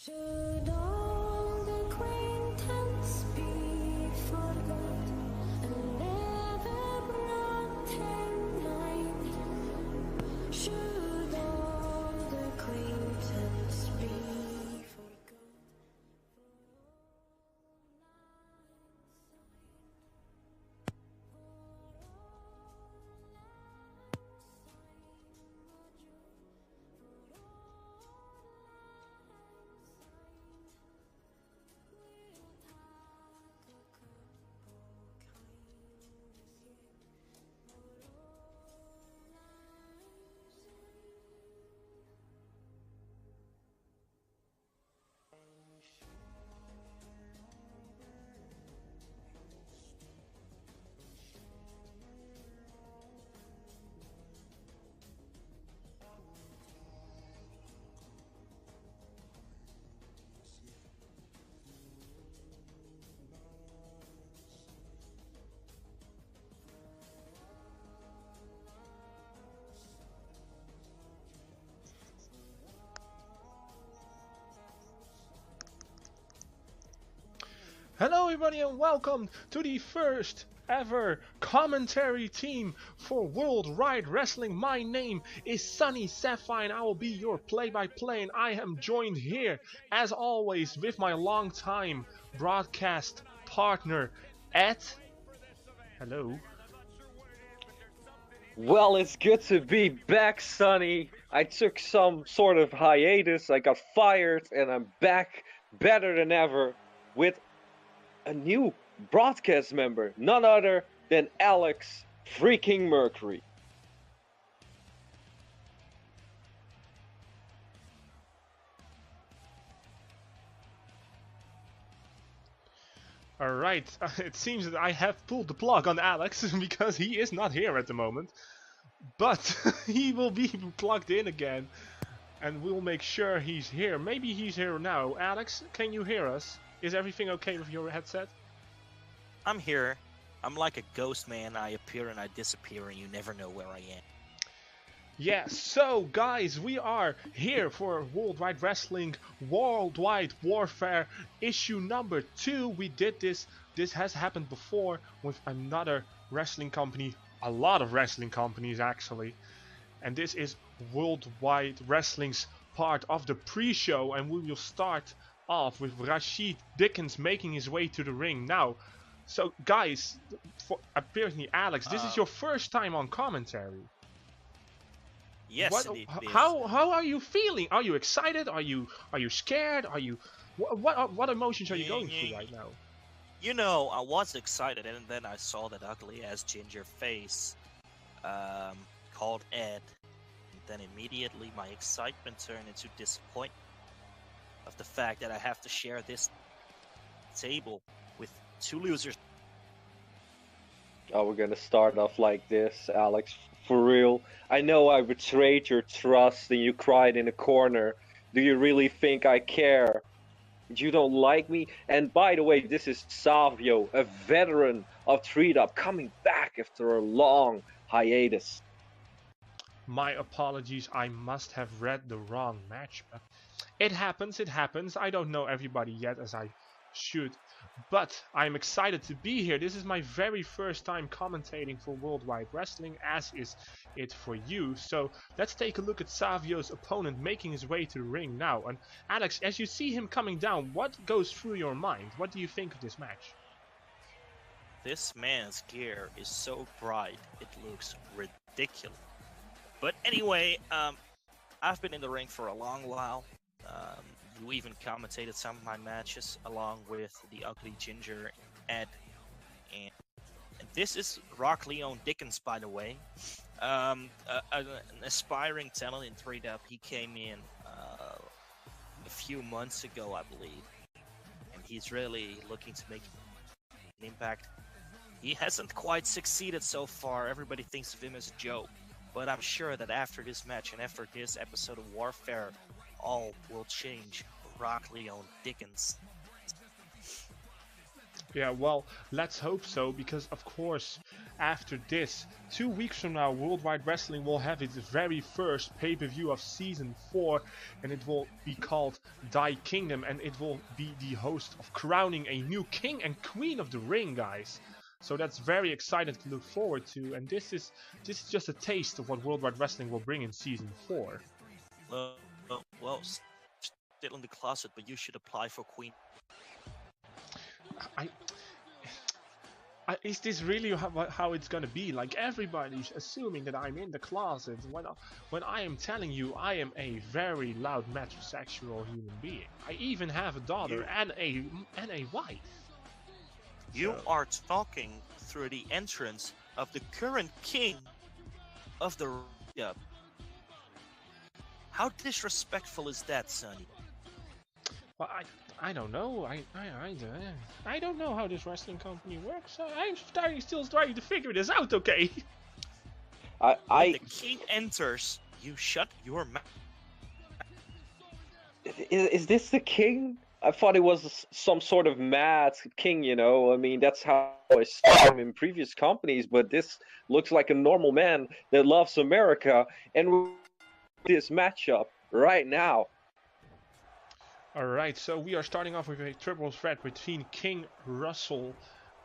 Should old acquaintance be forgot and never brought in mind? Should old acquaintance be forgot Hello everybody and welcome to the first ever commentary team for Worldwide Wrestling. My name is Sunny Sapphire and I will be your play-by-play, and I am joined here as always with my long-time broadcast partner Ed. Hello. Well, it's good to be back, Sunny. I took some sort of hiatus, I got fired, and I'm back better than ever with a new broadcast member, none other than Alex freaking Mercury. Alright, it seems that I have pulled the plug on Alex because he is not here at the moment. But he will be plugged in again and we'll make sure he's here. Maybe he's here now. Alex, can you hear us? Is everything okay with your headset? I'm here. I'm like a ghost man. I appear and I disappear and you never know where I am. Yeah, so guys, we are here for Worldwide Wrestling Worldwide Warfare issue number 2. We did this has happened before with another wrestling company, a lot of wrestling companies actually. And this is Worldwide Wrestling's part of the pre-show, and we will start off with Rashid Dickens making his way to the ring now. So guys, apparently Alex, this is your first time on commentary. Yes, indeed. How are you feeling? Are you excited? Are you scared? Are you what emotions are you going through right now? You know, I was excited, and then I saw that ugly ass ginger face called Ed, and then immediately my excitement turned into disappointment of the fact that I have to share this table with two losers. Oh, we're gonna start off like this, Alex. For real. I know I betrayed your trust and you cried in a corner. Do you really think I care? You don't like me? And by the way, this is Savio, a veteran of Treat Up, coming back after a long hiatus. My apologies, I must have read the wrong match, but it happens, I don't know everybody yet as I should, but I'm excited to be here. This is my very first time commentating for Worldwide Wrestling, as is it for you. So let's take a look at Savio's opponent making his way to the ring now. And Alex, as you see him coming down, what goes through your mind? What do you think of this match? This man's gear is so bright, it looks ridiculous. But anyway, I've been in the ring for a long while. You even commentated some of my matches along with the ugly ginger Ed. And this is Leone Dickens, by the way. An aspiring talent in 3-Dub. He came in a few months ago, I believe. And he's really looking to make an impact. He hasn't quite succeeded so far. Everybody thinks of him as a joke. But I'm sure that after this match and after this episode of Warfare, all will change. Leone Dickens. Yeah, well, let's hope so, because of course, after this, 2 weeks from now, Worldwide Wrestling will have its very first pay-per-view of Season 4, and it will be called thy kingdom, and it will be the host of crowning a new king and queen of the ring, guys. So that's very exciting to look forward to, and this is just a taste of what Worldwide Wrestling will bring in season 4. Well, still in the closet, but you should apply for queen. Is this really how it's gonna be? Like, everybody's assuming that I'm in the closet when I am telling you I am a very loud metrosexual human being. I even have a daughter and a wife. You are talking through the entrance of the current king of the. How disrespectful is that, Sonny? Well, I don't know. I don't know how this wrestling company works. I'm still trying to figure this out. Okay. When the king enters, you shut your mouth. Is this the king? I thought it was some sort of mad king, you know. I mean, that's how I saw him in previous companies, but this looks like a normal man that loves America, and this matchup right now. Alright, so we are starting off with a triple threat between King Russell,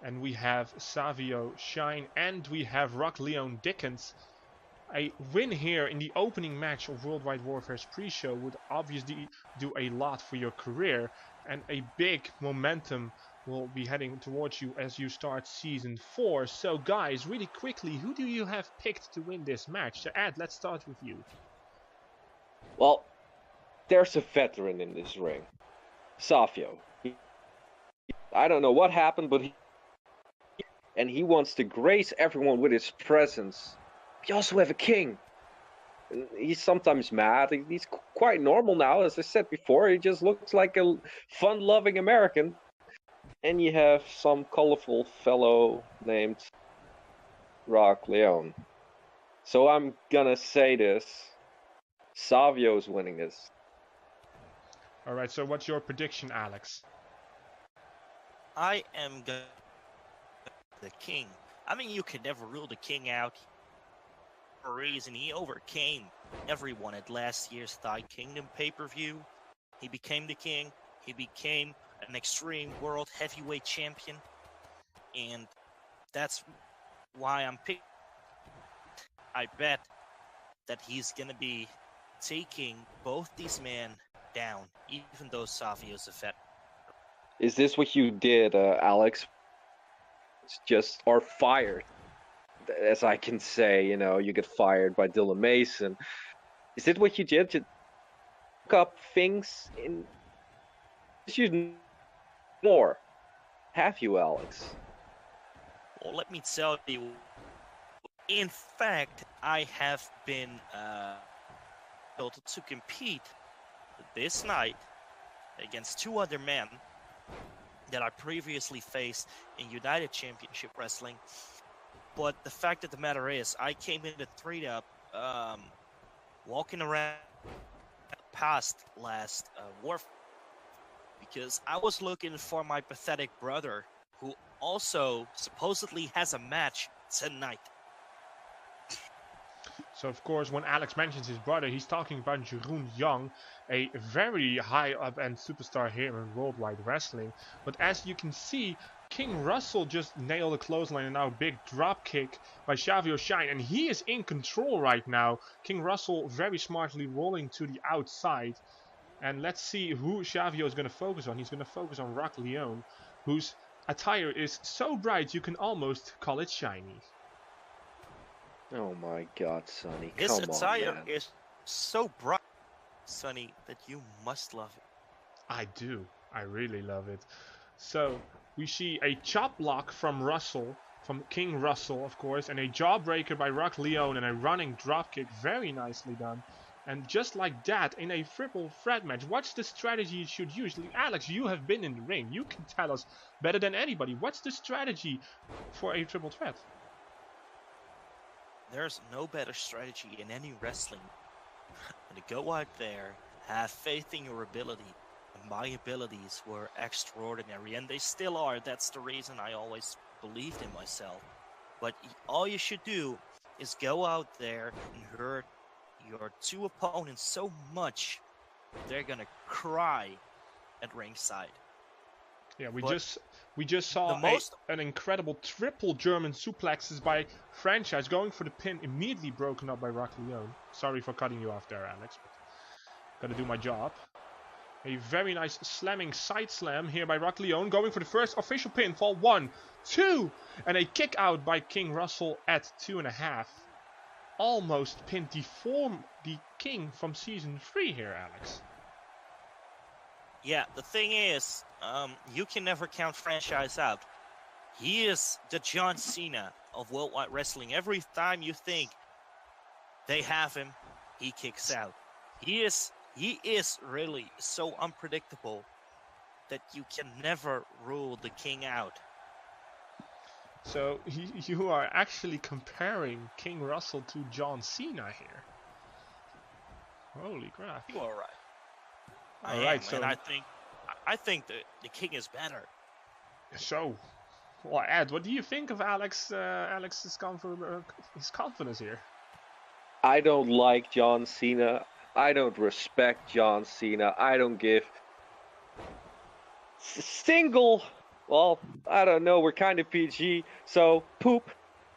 and we have Savio, Shine, and we have Leone, Dickens. A win here in the opening match of Worldwide Warfare's pre-show would obviously do a lot for your career, and a big momentum will be heading towards you as you start season 4. So guys, really quickly, who do you have picked to win this match? So Ed, let's start with you. Well, there's a veteran in this ring, Savio. I don't know what happened, but he wants to grace everyone with his presence. We also have a king. He's sometimes mad. He's quite normal now, as I said before. He just looks like a fun-loving American. And you have some colorful fellow named Leone. So I'm gonna say this. Savio's winning this. Alright, so what's your prediction, Alex? I am the king. I mean, you can never rule the king out. For a reason, he overcame everyone at last year's Thy Kingdom pay-per-view. He became the king. He became an Extreme World Heavyweight Champion. And that's why I'm picking. I bet that he's going to be taking both these men down, even though Savio's a vet. Is this what you did, Alex? Or fired? As I can say, you know, you get fired by Dylan Mason. Is it what you did to look up things in? You more? Have you, Alex? Well, let me tell you. In fact, I have been able to compete this night against 2 other men that I previously faced in United Championship Wrestling. But the fact of the matter is, I came into 3-up walking around past last war because I was looking for my pathetic brother, who also supposedly has a match tonight. So of course, when Alex mentions his brother, he's talking about Jeroen Young, a very high up-end superstar here in Worldwide Wrestling. But as you can see, King Russell just nailed a clothesline and now a big drop kick by Savio Shine, and he is in control right now. King Russell very smartly rolling to the outside. And let's see who Savio is going to focus on. He's going to focus on Leone, whose attire is so bright you can almost call it shiny. Oh my God, Sonny! His Come on, attire man. is so bright, Sonny, that you must love it. I do. I really love it. So we see a chop block from Russell, from King Russell, of course, and a jawbreaker by Leone and a running dropkick, very nicely done. And just like that, in a triple threat match, what's the strategy you should use? Alex, you have been in the ring. You can tell us better than anybody. What's the strategy for a triple threat? There's no better strategy in any wrestling than to go out there, have faith in your ability. And my abilities were extraordinary, and they still are. That's the reason I always believed in myself. But all you should do is go out there and hurt your 2 opponents so much they're gonna cry at ringside. Yeah, we But just saw the most- an incredible triple German suplexes by Franchise, going for the pin, immediately broken up by Rock Leone. Sorry for cutting you off there, Alex, but gotta do my job. A very nice slamming side slam here by Rock Leone, going for the first official pinfall. 1, 2, and a kick out by King Russell at 2.5. Almost pinned the King from season 3 here, Alex. Yeah, the thing is, you can never count Franchise out. He is the John Cena of Worldwide Wrestling. Every time you think they have him, he kicks out. He is really so unpredictable that you can never rule the King out. So you are actually comparing King Russell to John Cena here. Holy crap! You are right. I All right, am, so and I think the King is better. so, well, Ed, what do you think of Alex's his confidence here? I don't like John Cena. I don't respect John Cena. I don't give single. Well, I don't know. We're kind of PG, so poop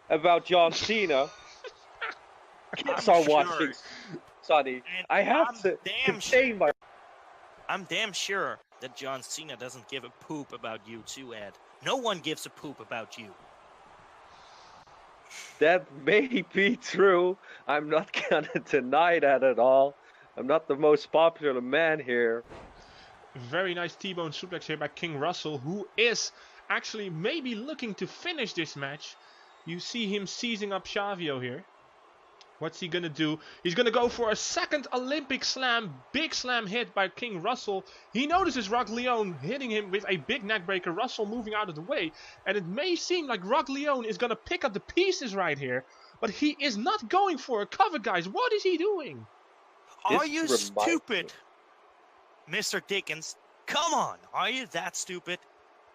about John Cena. Kids are sure. watching, Sonny. And I have I'm to damn contain my. I'm damn sure that John Cena doesn't give a poop about you too, Ed. No one gives a poop about you. That may be true. I'm not gonna deny that at all. I'm not the most popular man here. Very nice T-bone suplex here by King Russell, who is actually maybe looking to finish this match. You see him seizing up Savio here. What's he gonna do? He's gonna go for a second Olympic slam. Big slam hit by King Russell. He notices Rock Leone hitting him with a big neckbreaker. Russell moving out of the way. And it may seem like Rock Leone is gonna pick up the pieces right here. But he is not going for a cover, guys. What is he doing? Are you stupid, Mr. Dickens? Come on, are you that stupid?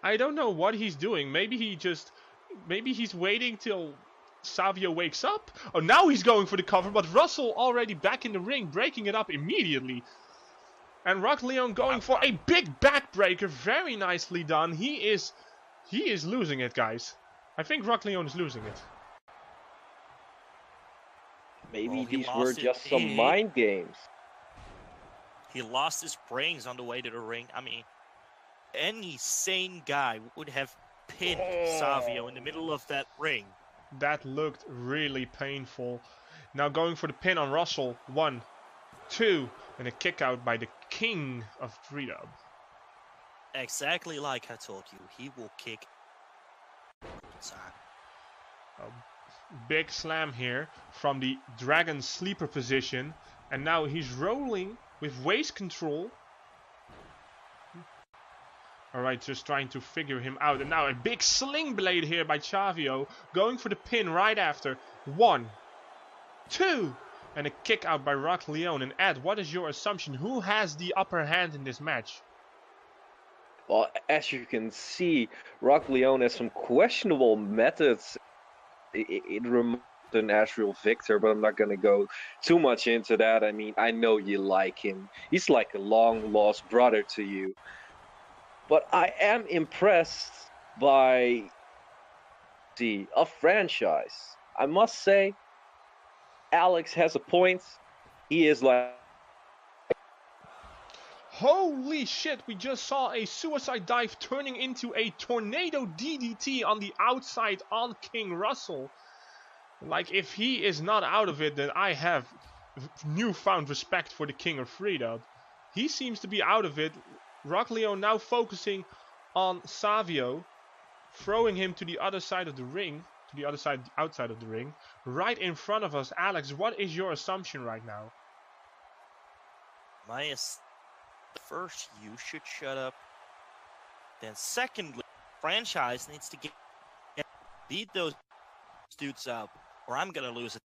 I don't know what he's doing. Maybe he's waiting till Savio wakes up. Oh, now he's going for the cover, but Russell already back in the ring, breaking it up immediately. And Rock Leone going for a big backbreaker. Very nicely done. He is losing it, guys. I think Rock Leone is losing it. Maybe Well, he these lost were it. just some mind games. He lost his brains on the way to the ring. I mean, any sane guy would have pinned Savio in the middle of that ring. That looked really painful. Now going for the pin on Russell. 1, 2, and a kick out by the King of 3-Dub. Exactly like I told you, he will kick. Big slam here from the Dragon sleeper position. And now he's rolling with waist control. Alright, just trying to figure him out. And now a big sling blade here by Savio. Going for the pin right after. 1, 2. And a kick out by Rock Leone. And Ed, what is your assumption? Who has the upper hand in this match? Well, as you can see, Rock Leone has some questionable methods. It reminds me of Azrael Victor, but I'm not going to go too much into that. I mean, I know you like him. He's like a long-lost brother to you. But I am impressed by a franchise. I must say, Alex has a point. He is like... Holy shit, we just saw a suicide dive turning into a tornado DDT on the outside on King Russell. Like, if he is not out of it, then I have newfound respect for the King of 3-Dub. He seems to be out of it. Rock Leone now focusing on Savio, throwing him to the other side of the ring, to the other side, outside of the ring, right in front of us. Alex, what is your assumption right now? First, you should shut up. Then secondly, franchise needs to beat those dudes up, or I'm gonna lose it.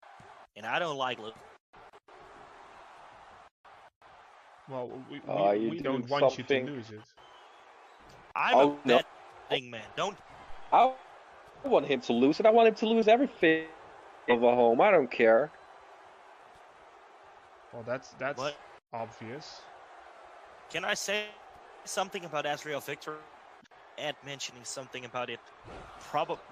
And I don't like losing. Well, we don't want you to lose it. I'm a bet thing, man. Don't. I want him to lose it. I want him to lose everything of a home. I don't care. Well, that's What? obvious. Can I say something about Azrael Victor? Ed mentioning something about it, probably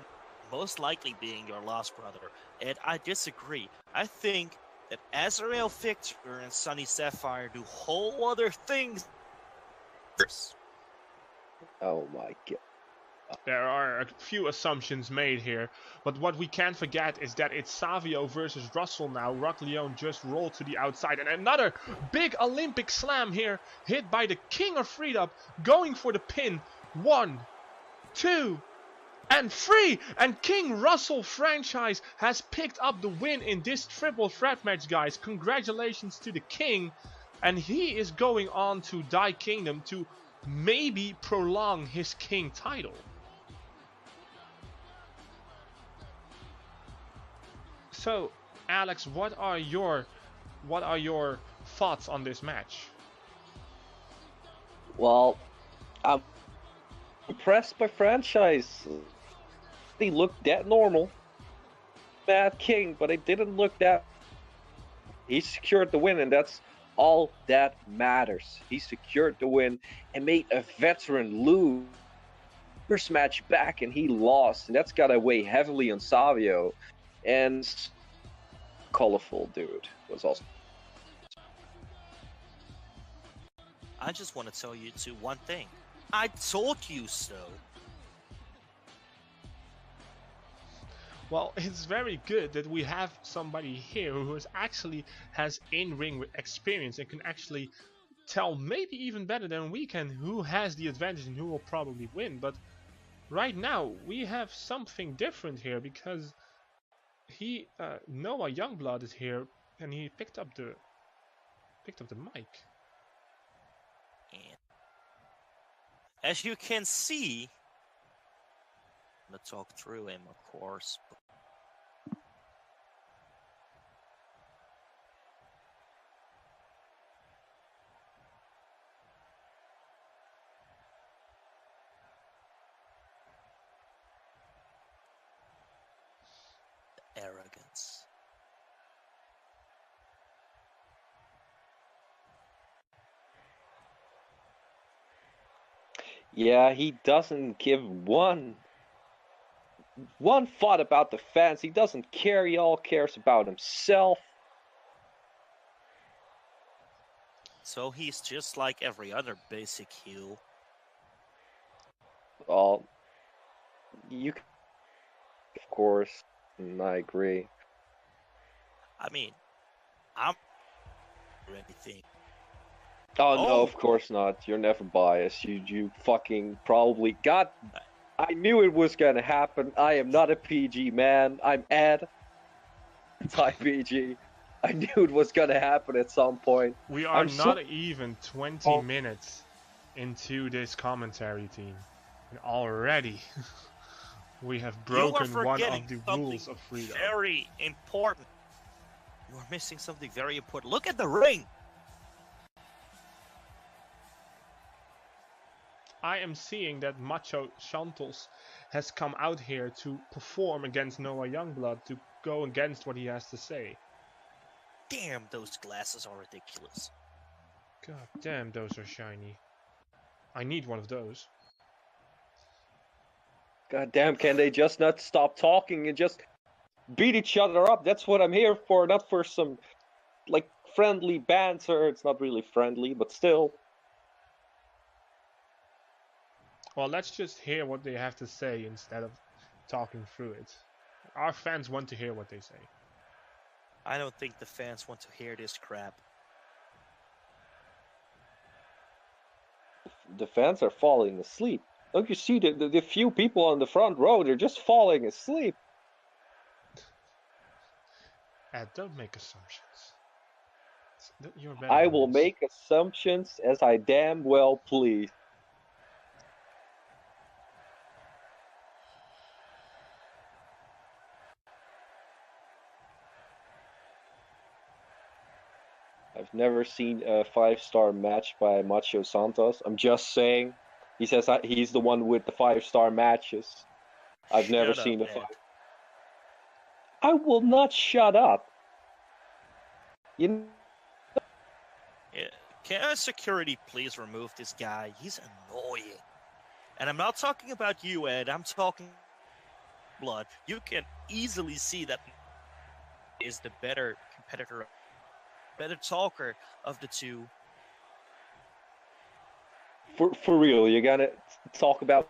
most likely being your lost brother. Ed, I disagree. I think that Azrael Victor and Sunny Sapphire do whole other things. Oh my god. There are a few assumptions made here, but what we can't forget is that it's Savio versus Russell now. Leone just rolled to the outside, and another big Olympic slam here, hit by the King of Freedom, going for the pin. 1, 2, and 3, and King Russell franchise has picked up the win in this triple threat match, guys. Congratulations to the King, and he is going on to Die Kingdom to maybe prolong his King title. So, Alex, what are your thoughts on this match? Well, I'm impressed by franchise. They looked that normal. Bad King, but it didn't look that. He secured the win, and that's all that matters. He secured the win and made a veteran lose. First match back, and he lost, and that's gotta weigh heavily on Savio. And colorful dude was also. I just want to tell you two one thing. I told you so. Well, it's very good that we have somebody here who has in-ring experience and can actually tell, maybe even better than we can, who has the advantage and who will probably win. But right now we have something different here, because Noah Youngblood is here, and he picked up the mic. And as you can see, I'm gonna talk through him, of course. Arrogance. Yeah, he doesn't give one thought about the fans. He doesn't care. He all cares about himself. So he's just like every other basic heel. Well, of course, I agree. I mean, I'm or anything. Oh no, Oh. of course not. You're never biased. You fucking probably got. I knew it was gonna happen. I am not a PG man. I'm Ed. Anti-PG. I knew it was gonna happen at some point. We are not even 20 minutes into this commentary team, and already we have broken one of the rules of freedom. Very important. You are missing something very important. Look at the ring. I am seeing that Macho Santos has come out here to perform against Noah Youngblood, to go against what he has to say. Damn, those glasses are ridiculous. God damn, those are shiny. I need one of those. God damn, can they just not stop talking and just beat each other up? That's what I'm here for, not for some, like, friendly banter. It's not really friendly, but still. Well, let's just hear what they have to say instead of talking through it. Our fans want to hear what they say. I don't think the fans want to hear this crap. The fans are falling asleep. Don't you see the few people on the front row? They're just falling asleep. Ed, don't make assumptions. You're better I than will this. make assumptions as I damn well please. I've never seen a 5-star match by Macho Santos. I'm just saying. He says he's the one with the 5-star matches. I've never seen a 5. I will not shut up. You know, Yeah, Can security please remove this guy? He's annoying. And I'm not talking about you, Ed. I'm talking Blood. You can easily see that is the better competitor, better talker of the two. For real, you're gonna talk about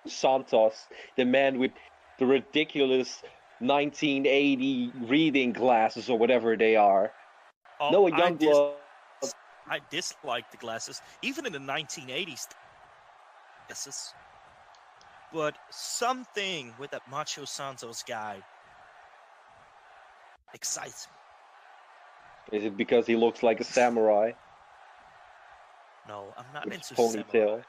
Santos, the man with the ridiculous 1980 reading glasses or whatever they are. Oh, Noah Youngblood. I dislike the glasses, even in the 1980s. Glasses. But something with that Macho Santos guy excites me. Is it because he looks like a samurai? No, I'm not With into ponytail. samurai.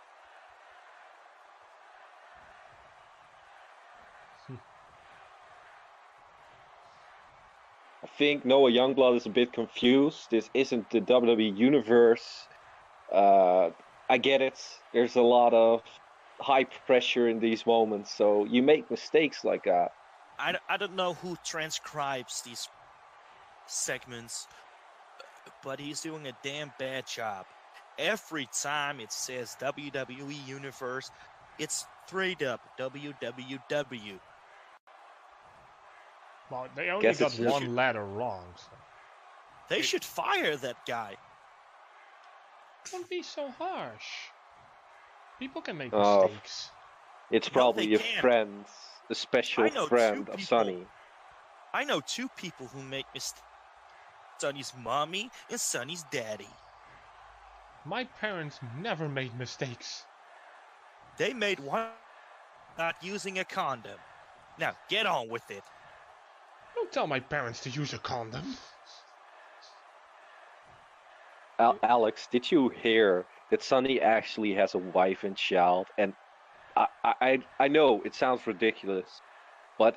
I think Noah Youngblood is a bit confused. This isn't the WWE universe. I get it. There's a lot of high pressure in these moments, so you make mistakes like that. I don't know who transcribes these segments, but he's doing a damn bad job. Every time it says WWE Universe, it's straight up WWW. Well, they only Guess got it's just- one letter wrong. So. They should fire that guy. Don't be so harsh. People can make Oh. mistakes. It's No, probably they a can't. friend, a special I know friend two of people. Sonny. I know two people who make mistakes. Sonny's mommy and Sonny's daddy. My parents never made mistakes. They made one not using a condom. Now get on with it. Don't tell my parents to use a condom. Alex, did you hear that Sonny actually has a wife and child? And I know it sounds ridiculous, but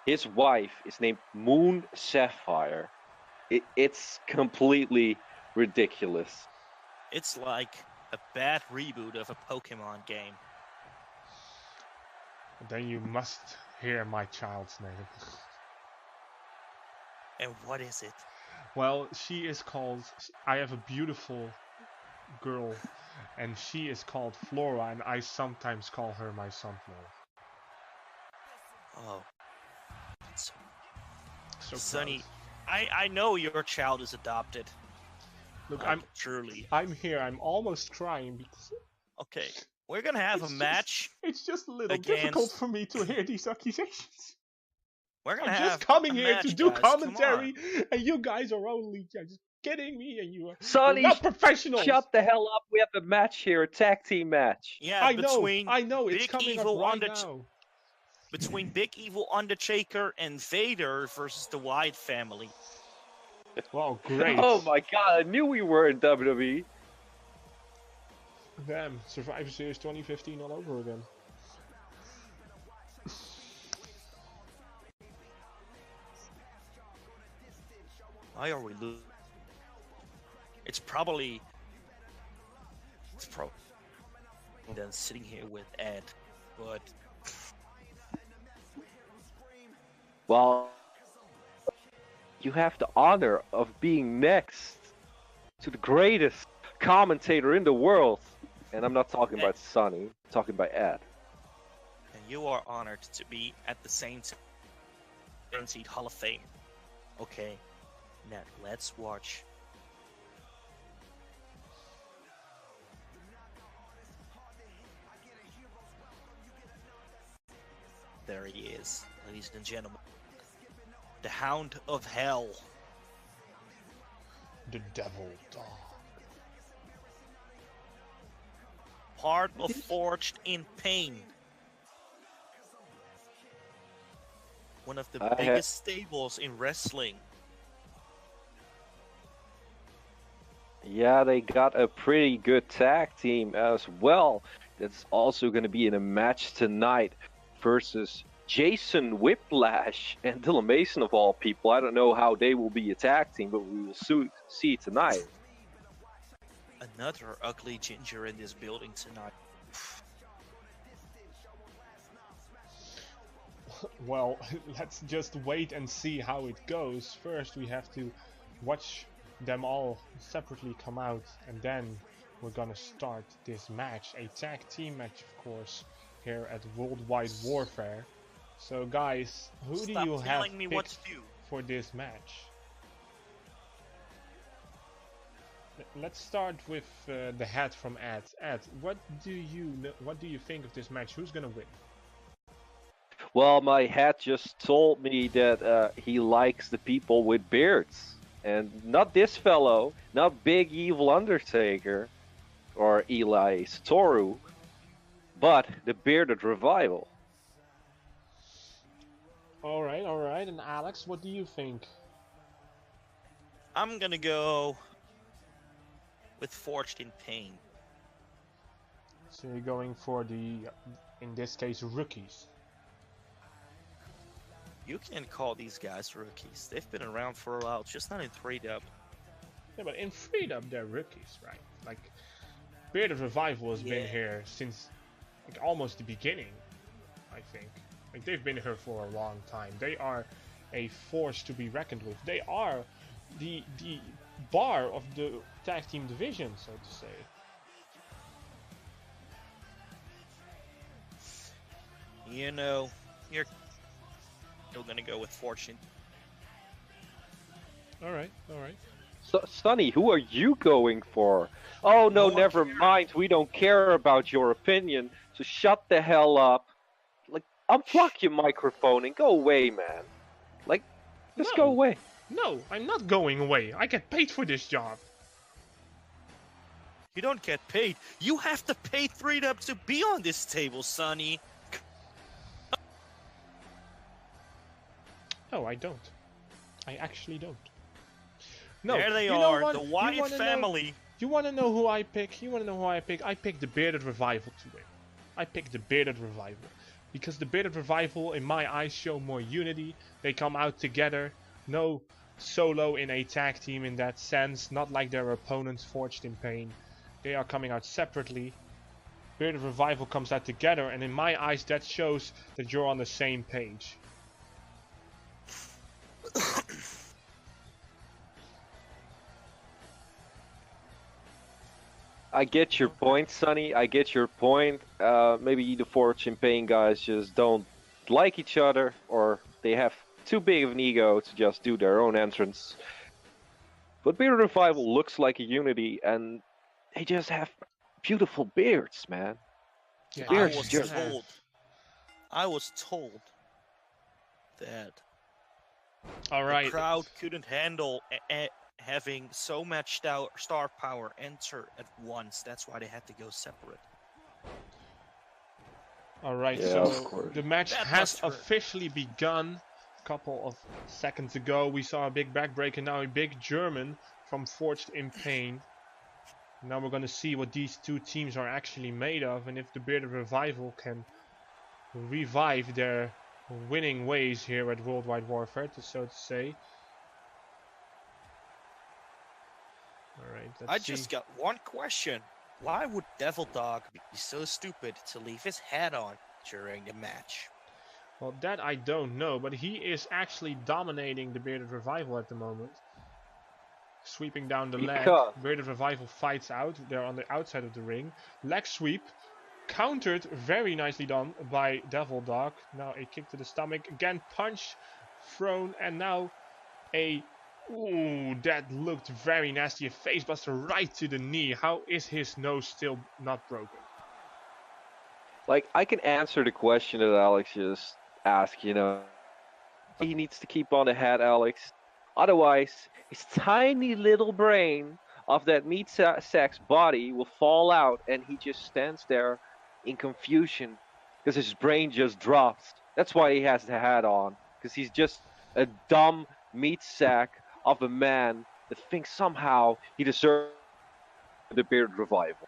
his wife is named Moon Sapphire. It's completely ridiculous. It's like a bad reboot of a Pokemon game. Then you must hear my child's name. And what is it? Well, she is called... I have a beautiful girl, and she is called Flora, and I sometimes call her my sunflower. Oh. So Sonny, close. I know your child is adopted. Look, Truly. I'm here. I'm almost crying because Okay, we're gonna have a match. It's just a little against- difficult for me to hear these accusations. We're gonna I'm have just coming a here match, to do guys. Come commentary, on. and you guys are only just kidding me, and you're Sonny, not professionals. shut the hell up. We have a match here, a tag team match. Yeah, I between know, it's Big coming Evil up right on the now. between Big Evil Undertaker and Vader versus the Wyatt family. Wow, great. Oh my god, I knew we were in WWE. Damn, Survivor Series 2015 all over again. Why are we losing? It's probably than sitting here with Ed, but Well, you have the honor of being next to the greatest commentator in the world. And I'm not talking about Sonny, I'm talking about Ed. and you are honored to be at the same time guaranteed Hall of Fame. Okay, now let's watch. There he is, ladies and gentlemen. The Hound of Hell. The Devil Dog. Part of Forged in Pain. One of the biggest stables in wrestling. Yeah, they got a pretty good tag team as well. That's also going to be in a match tonight versus Jason Whiplash and Dylan Mason of all people. I don't know how they will be a tag team, but we will see tonight. Another ugly ginger in this building tonight. Well, let's just wait and see how it goes. First, we have to watch them all separately come out, and then we're gonna start this match, a tag team match, of course, here at Worldwide Warfare. So, guys, who do Stop you have telling me what picked to do. for this match? Let's start with the hat from Ed. Ed, what do you think of this match? Who's gonna win? Well, my hat just told me that he likes the people with beards. And not this fellow, not Big Evil Undertaker or Eli Satoru, but the bearded revival. All right. And Alex, what do you think? I'm gonna go with Forged in Pain. So you're going for the, in this case, rookies. You can't call these guys rookies. They've been around for a while, just not in 3W. Yeah, but in freedom, they're rookies, right? Like, Bearded Revival has been here since like almost the beginning, I think. Like, they've been here for a long time. They are a force to be reckoned with. They are the bar of the tag team division, so to say. You know, you're still gonna go with Fortune. All right. So, Sonny, who are you going for? Oh, no, No, never mind. We don't care about your opinion. So shut the hell up. Like, unplug your microphone and go away, man. Like, just go No. away. No, I'm not going away. I get paid for this job. You don't get paid. You have to pay 3W to be on this table, Sonny. No, I don't. I actually don't. No, There they you know are, what? the You Wyatt wanna family. You want to know who I pick? I pick the Bearded Revival to win. I pick the Bearded Revival. Because the Bearded Revival, in my eyes, show more unity. They come out together. No solo in a tag team in that sense. Not like their opponents, Forged in Pain. They are coming out separately. Bearded Revival comes out together. And in my eyes, that shows that you're on the same page. I get your point, Sonny. I get your point. Maybe the Fortune Pain guys just don't like each other, or they have too big of an ego to just do their own entrance. But Bearded Revival looks like a unity, and they just have beautiful beards, man. Yeah, I Beards was just told that All right. the crowd couldn't handle having so much star power enter at once. That's why they had to go separate. Alright, Yeah, so of course. the match That has must hurt. officially begun. A couple of seconds ago, we saw a big backbreak and now a big German from Forged in Pain. Now we're going to see what these two teams are actually made of and if the Bearded Revival can revive their winning ways here at Worldwide Warfare, so to say. Alright, let's I see. just got one question. Why would Devil Dog be so stupid to leave his hat on during the match? Well, that I don't know, but he is actually dominating the Bearded Revival at the moment. Sweeping down the leg. Because- Bearded Revival fights out. They're on the outside of the ring. Leg sweep. Countered. Very nicely done by Devil Dog. Now a kick to the stomach. Again, punch thrown. And now a... Ooh, that looked very nasty. A facebuster right to the knee. How is his nose still not broken? Like, I can answer the question that Alex just asked, you know. He needs to keep on the hat, Alex. Otherwise, his tiny little brain of that meat sack's body will fall out and he just stands there in confusion because his brain just drops. That's why he has the hat on, because he's just a dumb meat sack of a man that thinks somehow he deserves the Bearded Revival.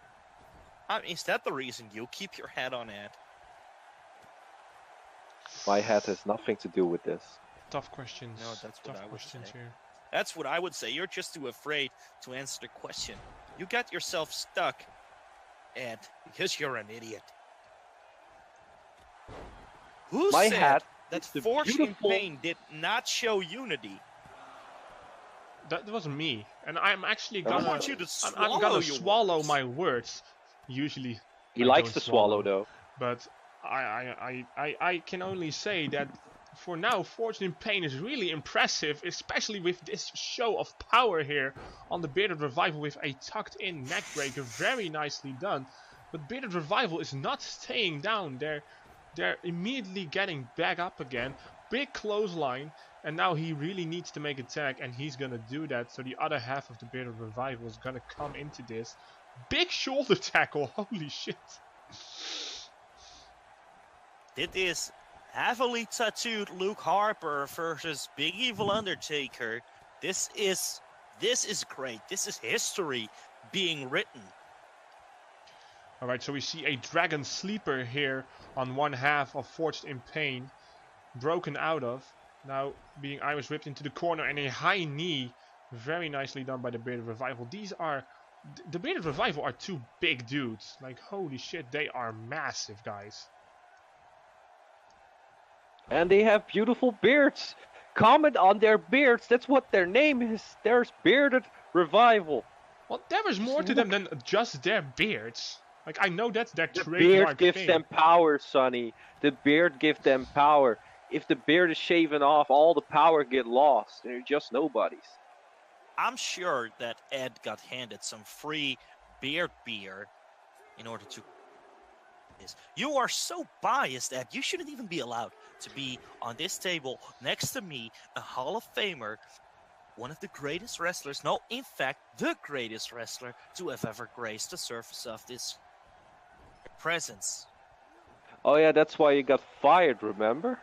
Is that the reason you keep your hat on, Ed? My hat has nothing to do with this. Tough questions. No, that's what Tough I would questions say. here. That's what I would say. You're just too afraid to answer the question. You got yourself stuck, Ed, because you're an idiot. Who My said hat that is the Forged in beautiful- Pain did not show unity? That was me, and I'm actually I gonna. want you to I'm gonna your swallow words. my words. Usually, He I likes don't to swallow though. But I can only say that for now, Fortune in Pain is really impressive, especially with this show of power here on the Bearded Revival with a tucked-in neckbreaker, very nicely done. But Bearded Revival is not staying down. They're immediately getting back up again. Big clothesline, and now he really needs to make a tag, and he's gonna do that. So the other half of the Bearded Revival is gonna come into this. Big shoulder tackle, holy shit. It is heavily tattooed Luke Harper versus Big Evil Undertaker. This is great. This is history being written. Alright, so we see a Dragon Sleeper here on one half of Forged in Pain. Broken out of. Now being Irish whipped into the corner and a high knee. Very nicely done by the Bearded Revival. The Bearded Revival are two big dudes. Like, holy shit, they are massive, guys. And they have beautiful beards. Comment on their beards. That's what their name is. There's Bearded Revival. Well, there is more to them than just their beards. Like, I know that's their The beard trademark gives thing. them power, Sonny. The beard gives them power. If the beard is shaven off, all the power get lost. They're just nobodies. I'm sure that Ed got handed some free beer in order to. You are so biased, Ed. You shouldn't even be allowed to be on this table next to me, a Hall of Famer, one of the greatest wrestlers. No, in fact, the greatest wrestler to have ever graced the surface of this presence. Oh yeah, that's why you got fired, remember?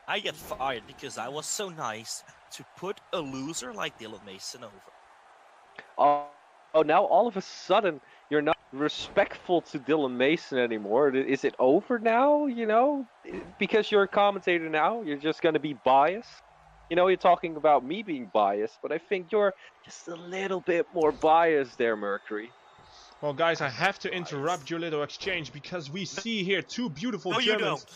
I get fired because I was so nice to put a loser like Dylan Mason over. Oh, now all of a sudden you're not respectful to Dylan Mason anymore. Is it over now, you know? Because you're a commentator now, you're just going to be biased? You know, you're talking about me being biased, but I think you're just a little bit more biased there, Mercury. Well, guys, I have to interrupt your little exchange because we see here two beautiful No, you Germans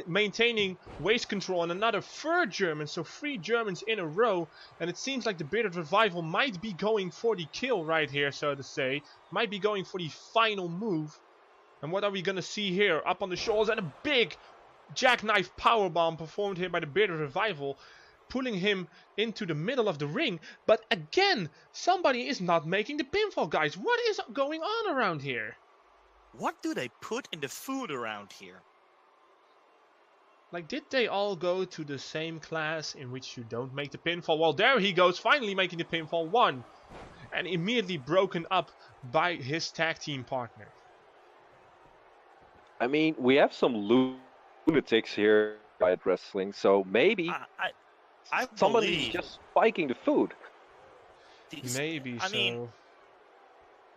maintaining waist control and another third German, so 3 Germans in a row, and it seems like the Bearded Revival might be going for the kill right here, so to say, might be going for the final move. And what are we gonna see here? Up on the shoulders and a big jackknife powerbomb performed here by the Bearded Revival, pulling him into the middle of the ring. But again, somebody is not making the pinfall, guys. What is going on around here? What do they put in the food around here? Like, did they all go to the same class in which you don't make the pinfall? Well, there he goes, finally making the pinfall 1. And immediately broken up by his tag team partner. I mean, we have some lunatics here at wrestling, so maybe I somebody's believe just spiking the food. Maybe so. I mean,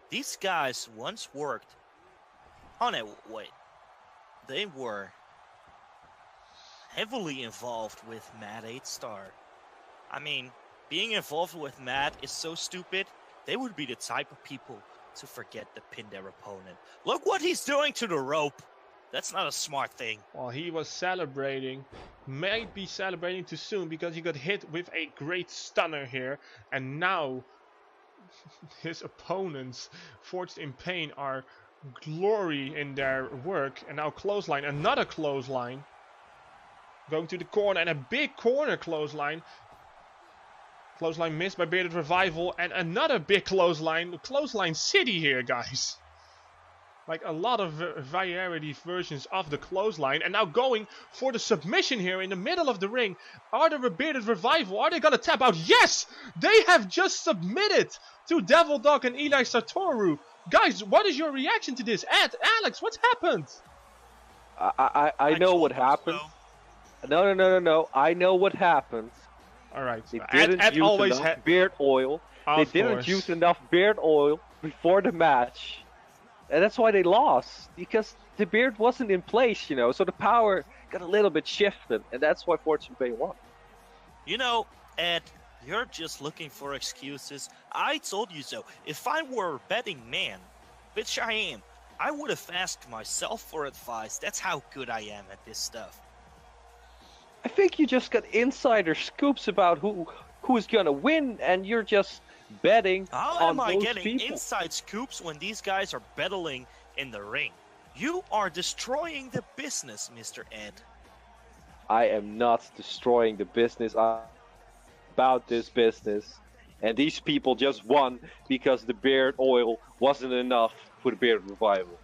these guys once worked. Oh no, wait. They were heavily involved with Matt 8 Star. I mean, being involved with Matt is so stupid. They would be the type of people to forget to pin their opponent. Look what he's doing to the rope. That's not a smart thing. Well, he was celebrating. Might be celebrating too soon because he got hit with a great stunner here. And now his opponents, Forged in Pain, are glory in their work. And now clothesline, another clothesline. Going to the corner and a big corner clothesline. Clothesline missed by Bearded Revival and another big clothesline. Clothesline City here, guys. Like a lot of variety versions of the clothesline. And now going for the submission here in the middle of the ring. Are the Bearded Revival? Are they going to tap out? Yes! They have just submitted to Devil Dog and Eli Satoru. Guys, what is your reaction to this? Ed, Alex, what's happened? I know what happened. No. I know what happened. Alright. They didn't use enough beard oil. They didn't use enough beard oil before the match. And that's why they lost. Because the beard wasn't in place, you know. So the power got a little bit shifted. And that's why Fortune Bay won. You know, Ed, you're just looking for excuses. I told you so. If I were a betting man, which I am, I would have asked myself for advice. That's how good I am at this stuff. I think you just got insider scoops about who's gonna win, and you're just betting How on am I those getting people. inside scoops when these guys are battling in the ring? You are destroying the business, Mr. Ed. I am not destroying the business. I'm about this business. And these people just won because the beard oil wasn't enough for the beard revival.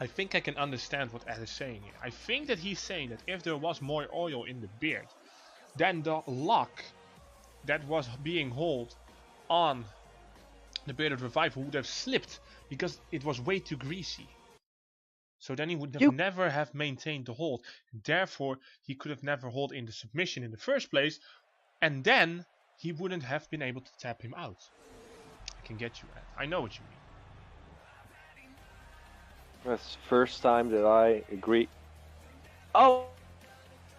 I think I can understand what Ed is saying here. I think that he's saying that if there was more oil in the beard, then the lock that was being held on the bearded revival would have slipped because it was way too greasy. So then he would have never have maintained the hold. Therefore, he could have never held in the submission in the first place, and then he wouldn't have been able to tap him out. I can get you, Ed. I know what you mean. That's the first time that I agree. Oh,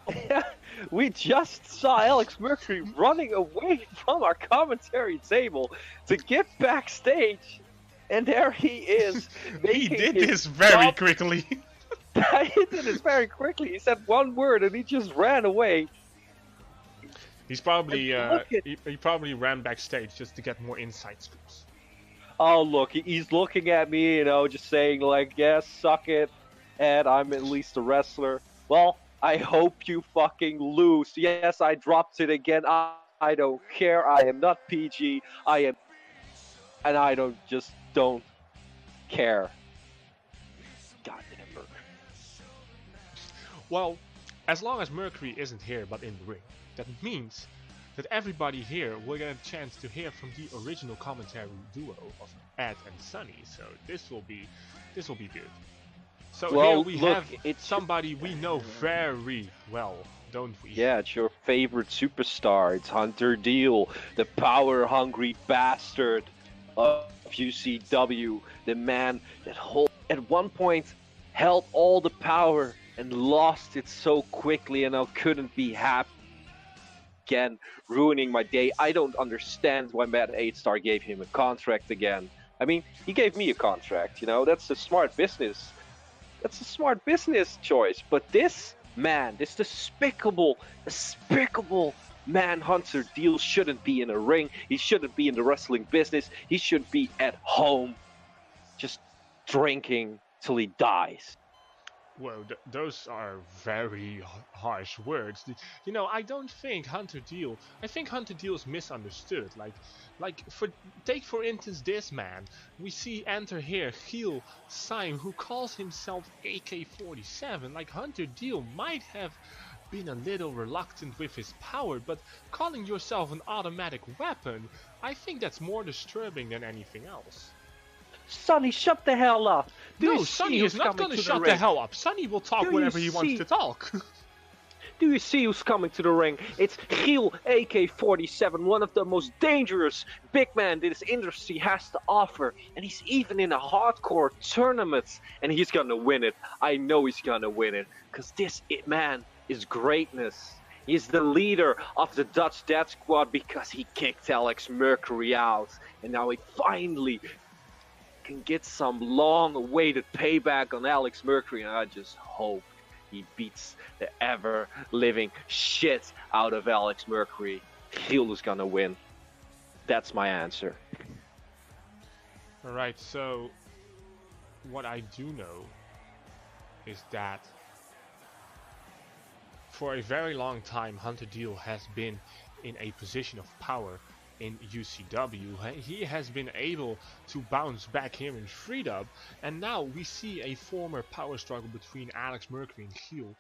yeah, we just saw Alex Mercury running away from our commentary table to get backstage, and there he is. He did this very quickly. He did this very quickly. He said one word and he just ran away. He's probably he probably ran backstage just to get more inside scoops. Oh, look, he's looking at me, you know, just saying, like, yes, suck it, Ed, I'm at least a wrestler. Well, I hope you fucking lose. Yes, I dropped it again. I don't care. I am not PG. And I don't care. Goddamn Mercury. Well, as long as Mercury isn't here but in the ring, that means that everybody here will get a chance to hear from the original commentary duo of Ed and Sunny. So this will be good. So well, here we look, have somebody we know very well, don't we? Yeah, it's your favorite superstar. It's Hunter Deal, the power-hungry bastard of UCW, the man that at one point held all the power and lost it so quickly and now couldn't be happy again, ruining my day. I don't understand why Matt 8-Star gave him a contract again. I mean, he gave me a contract, you know, that's a smart business. That's a smart business choice. But this man, this despicable man Hunter Deal shouldn't be in a ring. He shouldn't be in the wrestling business. He should be at home, just drinking till he dies. Well, those are very harsh words. You know, I don't think Hunter Deal. I think Hunter Deal is misunderstood. Take for instance this man. We see enter here Giel Syme, who calls himself AK-47. Like, Hunter Deal might have been a little reluctant with his power, but calling yourself an automatic weapon, I think that's more disturbing than anything else. Sonny, shut the hell up! No, Sonny is not going to shut the hell up. Sonny will talk whenever he wants to talk. Do you see who's coming to the ring? It's Giel AK-47, one of the most dangerous big men this industry has to offer. And he's even in a hardcore tournament. And he's gonna win it. I know he's gonna win it. Because this man is greatness. He's the leader of the Dutch Death Squad because he kicked Alex Mercury out. And now he finally can get some long-awaited payback on Alex Mercury, and I just hope he beats the ever-living shit out of Alex Mercury. Giel is gonna win. That's my answer. Alright, so what I do know is that for a very long time Hunter Deal has been in a position of power in UCW. He has been able to bounce back here in Freedom, and now we see a former power struggle between Alex Mercury and Giel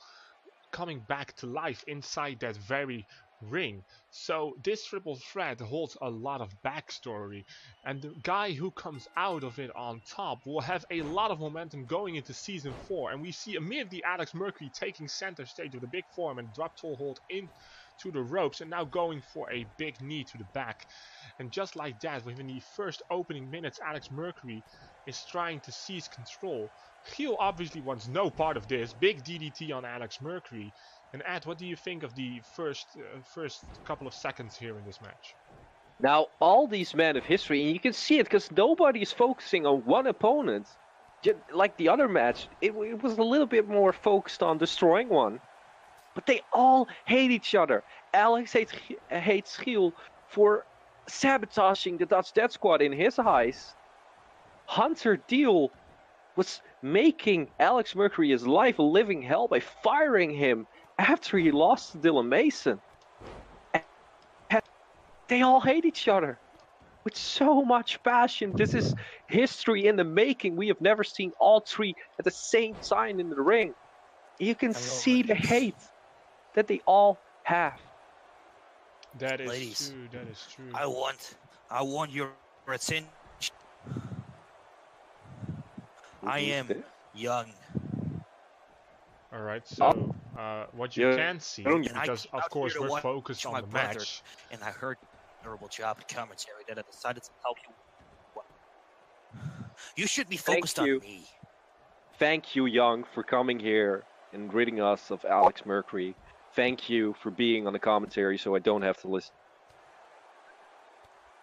coming back to life inside that very ring. So this triple threat holds a lot of backstory, and the guy who comes out of it on top will have a lot of momentum going into season 4, and we see immediately Alex Mercury taking center stage with a big forearm and drop toe hold in to the ropes, and now going for a big knee to the back. And just like that, within the first opening minutes, Alex Mercury is trying to seize control. Giel obviously wants no part of this. Big DDT on Alex Mercury. And Ed, what do you think of the first couple of seconds here in this match? Now, all these men of history, and you can see it because nobody is focusing on one opponent. Like the other match, it was a little bit more focused on destroying one. but they all hate each other. Alex hates Giel for sabotaging the Dutch Death Squad in his eyes. Hunter Deal was making Alex Mercury his life a living hell by firing him after he lost to Dylan Mason. And they all hate each other with so much passion. This is history in the making. We have never seen all three at the same time in the ring. You can see the hate that they all have. That is Ladies, true. That is true. I want your attention. I am young. All right. So, what you Yeah. can see, And because of course we're focused on the match. And I heard a terrible job in commentary that I decided to help you. You should be focused on me. Thank you, Young, for coming here and ridding us of Alex Mercury. Thank you for being on the commentary so I don't have to listen.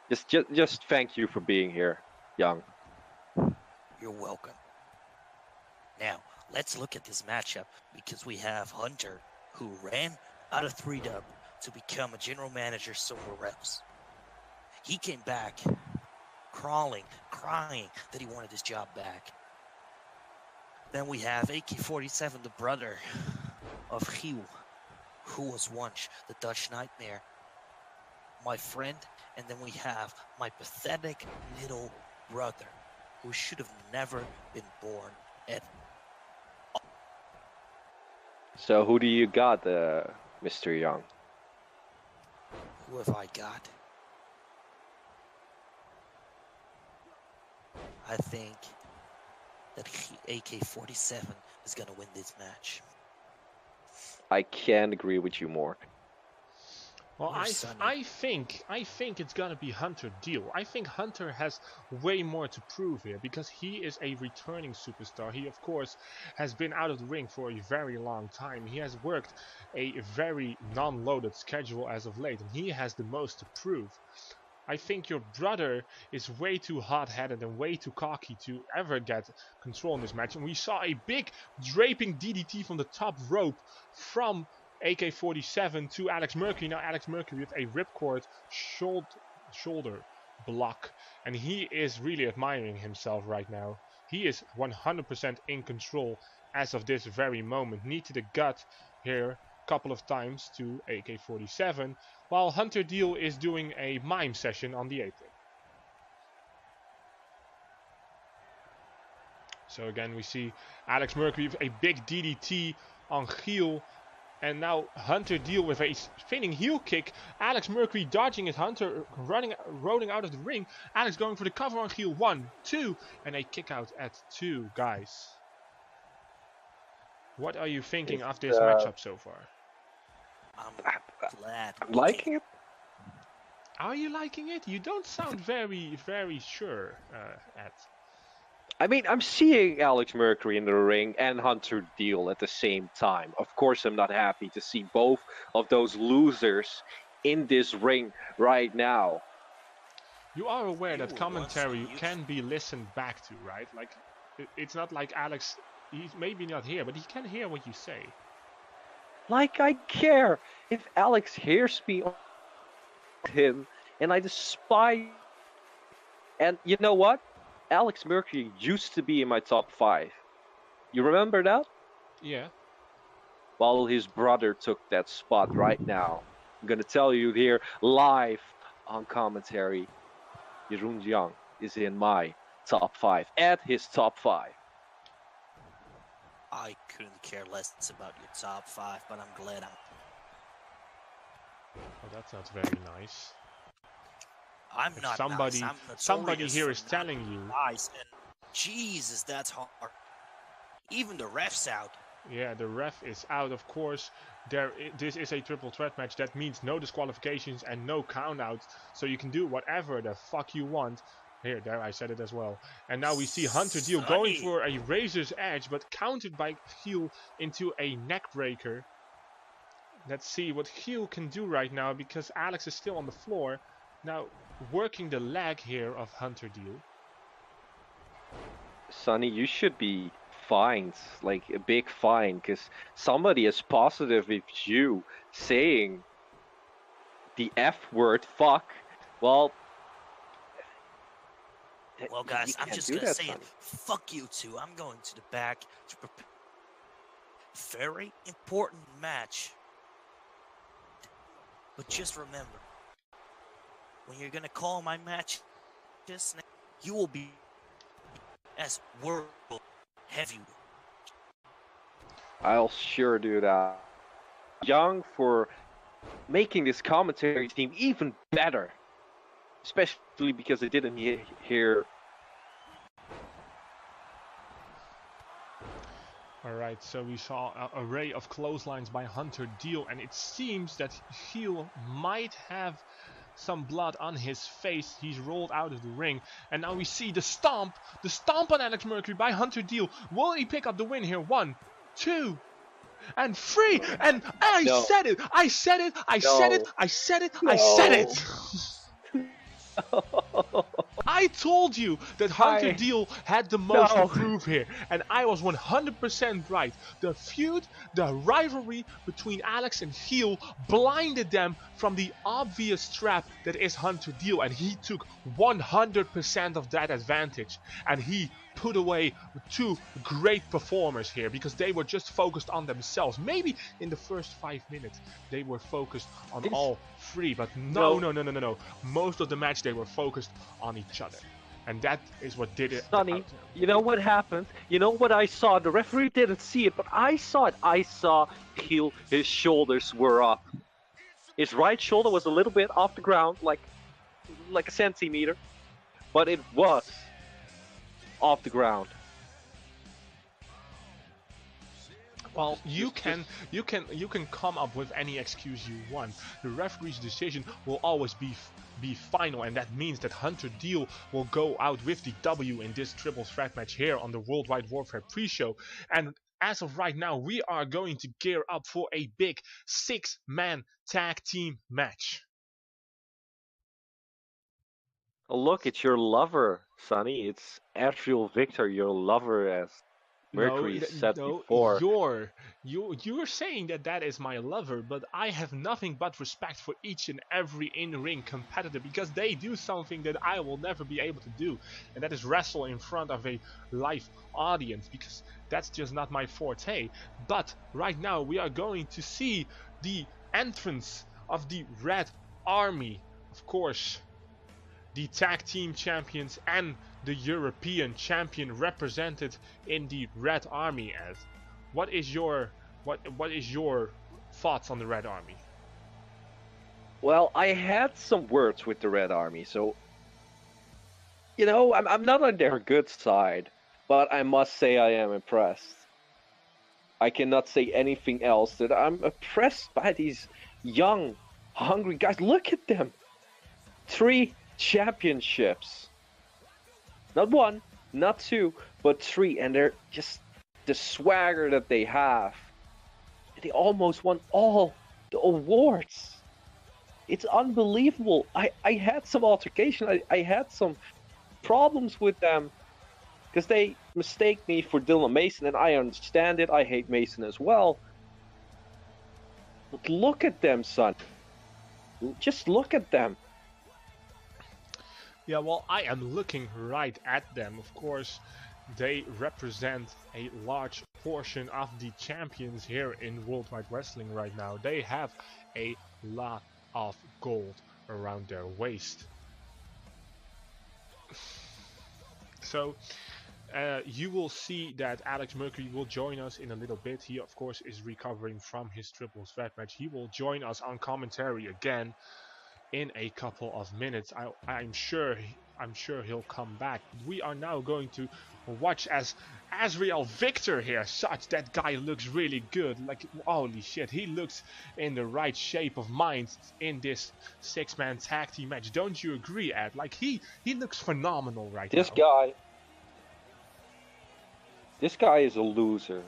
Just thank you for being here, Young. You're welcome. Now, let's look at this matchup because we have Hunter, who ran out of 3W to become a general manager somewhere else. He came back crying that he wanted his job back. Then we have AK-47, the brother of Giel, who was once the Dutch Nightmare, my friend. And then we have my pathetic little brother, who should have never been born at all. So who do you got, Mr. Young? Who have I got? I think that AK-47 is going to win this match. I can't agree with you more. Well, I think it's gonna be Hunter Deal. I think Hunter has way more to prove here because he is a returning superstar. He, of course, has been out of the ring for a very long time. He has worked a very non-loaded schedule as of late, and he has the most to prove. I think your brother is way too hot-headed and way too cocky to ever get control in this match. And we saw a big draping DDT from the top rope from AK-47 to Alex Mercury. Now Alex Mercury with a ripcord shoulder block. And he is really admiring himself right now. He is 100% in control as of this very moment. Knee to the gut here a couple of times to AK-47. While Hunter Deal is doing a mime session on the apron. So again we see Alex Mercury with a big DDT on Giel. And now Hunter Deal with a spinning heel kick. Alex Mercury dodging it. Hunter rolling out of the ring. Alex going for the cover on Giel. 1, 2. And a kick out at 2, guys. What are you thinking of this matchup so far? I'm glad. I'm liking it. Are you liking it? You don't sound very, very sure, Ed. I mean, I'm seeing Alex Mercury in the ring and Hunter Deal at the same time. Of course, I'm not happy to see both of those losers in this ring right now. You are aware that commentary can be listened back to, right? Like, it's not like Alex, he's maybe not here, but he can hear what you say. Like I care if Alex hears me on him, and I despise. And you know what? Alex Mercury used to be in my top 5. You remember that? Yeah. While his brother took that spot right now. I'm gonna tell you here live on commentary. Jeroen Young is in my top 5. At his top 5. I couldn't care less about your top 5, but I'm glad Oh, that sounds very nice. I'm If not somebody, nice. I'm somebody notorious here for is not telling being you. nice, and Jesus, that's hard. Even the ref's out. Yeah, the ref is out, of course. This is a triple threat match. That means no disqualifications and no countouts. So you can do whatever the fuck you want. Here, there, I said it as well. And now we see Hunter Deal going Sandi. for a razor's edge, but countered by Giel into a neck breaker. Let's see what Giel can do right now, because Alex is still on the floor. Now, working the leg here of Hunter Deal. Sonny, you should be fines, like a big fine, because somebody is positive if you saying the F word, fuck. Well, Well, you guys, I'm can't just do gonna that, say it. Sonny. Fuck you two. I'm going to the back to prepare. Very important match. But just remember, when you're gonna call my match, you will be as world heavyweight. I'll sure do that. Young for making this commentary team even better, especially because I didn't hear. Alright, so we saw an array of clotheslines by Hunter Deal, and it seems that Heel might have some blood on his face. He's rolled out of the ring, and now we see the stomp on Alex Mercury by Hunter Deal. Will he pick up the win here? 1, 2, and 3, and No. said it! I said it! I said it! I said it! I said it! I told you that Hunter Deal had the most to prove here, and I was 100% right. The feud, the rivalry between Alex and Heel blinded them from the obvious trap that is Hunter Deal, and he took 100% of that advantage, and he put away two great performers here because they were just focused on themselves. Maybe in the first 5 minutes they were focused on all three, but no. Most of the match they were focused on each other, and that is what did it. Sonny, you know what happened? You know what I saw? The referee didn't see it, but I saw it. I saw Heel, his shoulders were up. His right shoulder was a little bit off the ground, like a centimeter, but it was off the ground. Well, you can come up with any excuse you want. The referee's decision will always be final, and that means that Hunter Deal will go out with the W in this triple threat match here on the Worldwide Warfare pre-show. And as of right now, we are going to gear up for a big 6-man tag team match. Oh, look, it's your lover, Sonny. It's Azrael Victor, your lover, as Mercury said before. You're saying that is my lover, but I have nothing but respect for each and every in-ring competitor because they do something that I will never be able to do, and that is wrestle in front of a live audience, because that's just not my forte. But right now we are going to see the entrance of the Red Army, of course. The tag team champions and the European champion represented in the Red Army. As what is your thoughts on the Red Army? Well, I had some words with the Red Army, so I'm not on their good side, but I must say I am impressed. I cannot say anything else. That I'm impressed by these young, hungry guys. Look at them. 3 championships. Not 1, not 2, but 3, and they're just the swagger that they have. They almost won all the awards. It's unbelievable. I had some altercation. I had some problems with them because they mistake me for Dylan Mason, and I understand it. I hate Mason as well. But look at them, son. Just look at them. Yeah, well, I am looking right at them. Of course, they represent a large portion of the champions here in Worldwide Wrestling right now. They have a lot of gold around their waist. So, you will see that Alex Mercury will join us in a little bit. He, of course, is recovering from his triple threat match. He will join us on commentary again in a couple of minutes. I'm sure he'll come back. We are now going to watch as Azrael Victor here. That guy looks really good. Like, holy shit, he looks in the right shape of mind in this 6-man tag team match. Don't you agree, Ed? Like, he looks phenomenal right now. This guy is a loser.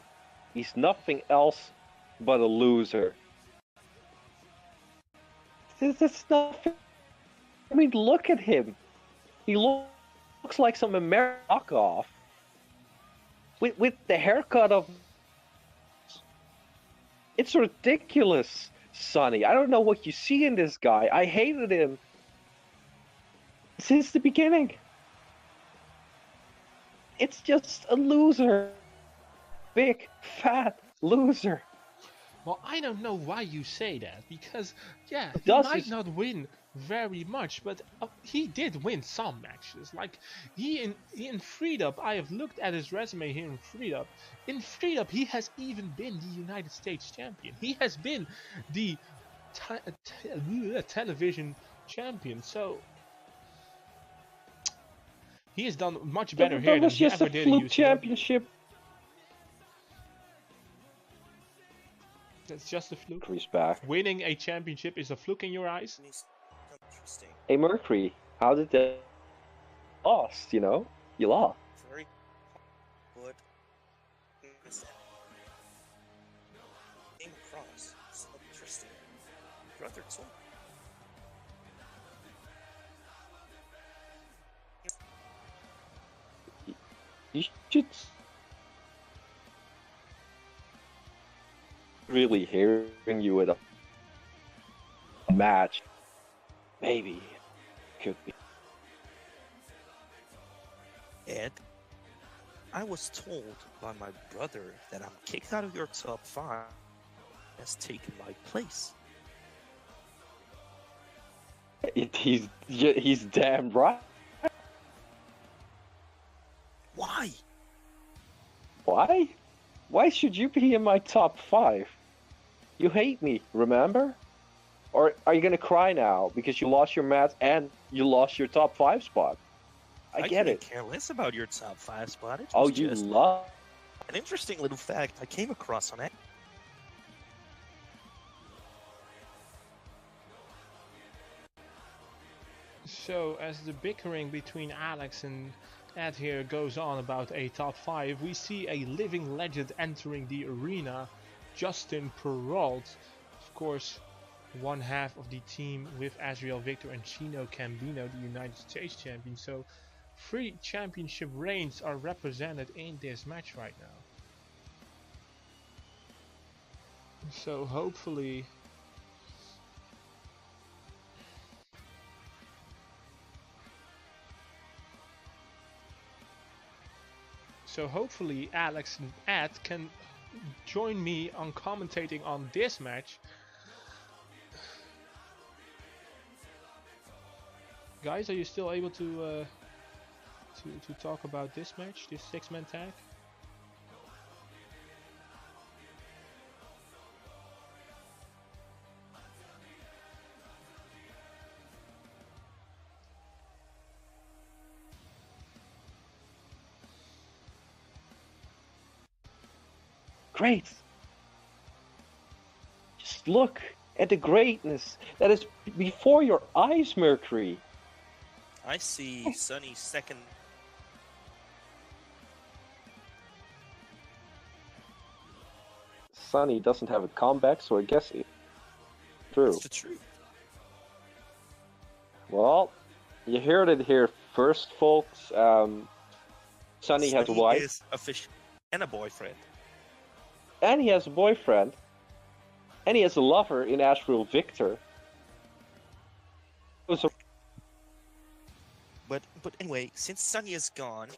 He's nothing else but a loser. This is nothing. I mean, look at him. He looks like some American knockoff. with the haircut of. It's ridiculous, Sonny. I don't know what you see in this guy. I hated him since the beginning. It's just a loser. Big, fat loser. Well, I don't know why you say that, because, yeah, he Does might his- not win very much, but he did win some matches. Like, in Freed Up, I have looked at his resume here in Freed Up. In Freed Up, he has even been the United States champion. He has been the television champion, so he has done much better That here than was he just ever a did in fluke UCW. championship. That's just a fluke. Mercury's back. Winning a championship is a fluke in your eyes? Interesting. Hey, Mercury, how did that lost? You know, you lost. Very good. Came across. So interesting. Brother too. You should really hearing you at a match. Maybe could be. Ed, I was told by my brother that I'm kicked out of your top 5 has taken my place. He's damn right. Why? Why? Why should you be in my top 5? You hate me, remember? Or are you gonna cry now because you lost your match and you lost your top 5 spot? I get couldn't it. care less about your top 5 spot. It Oh, was you just love. an interesting little fact I came across on it. So, as the bickering between Alex and Ed here goes on about a top 5, we see a living legend entering the arena, Justin Perrault. Of course, one half of the team with Azrael, Victor, and Chino Gambino, the United States champion. So, 3 championship reigns are represented in this match right now. So, hopefully... So hopefully Alex and Ed can join me on commentating on this match. Guys, are you still able to talk about this match, this 6-man tag? Great. Just look at the greatness that is before your eyes, Mercury. I see Sonny's second. Sonny doesn't have a comeback, so I guess it's true. That's the truth. Well, you heard it here first, folks. Sonny has a wife, is official and a boyfriend. and he has a boyfriend, and he has a lover in Azrael, Victor. So, But anyway, since Sonny is gone,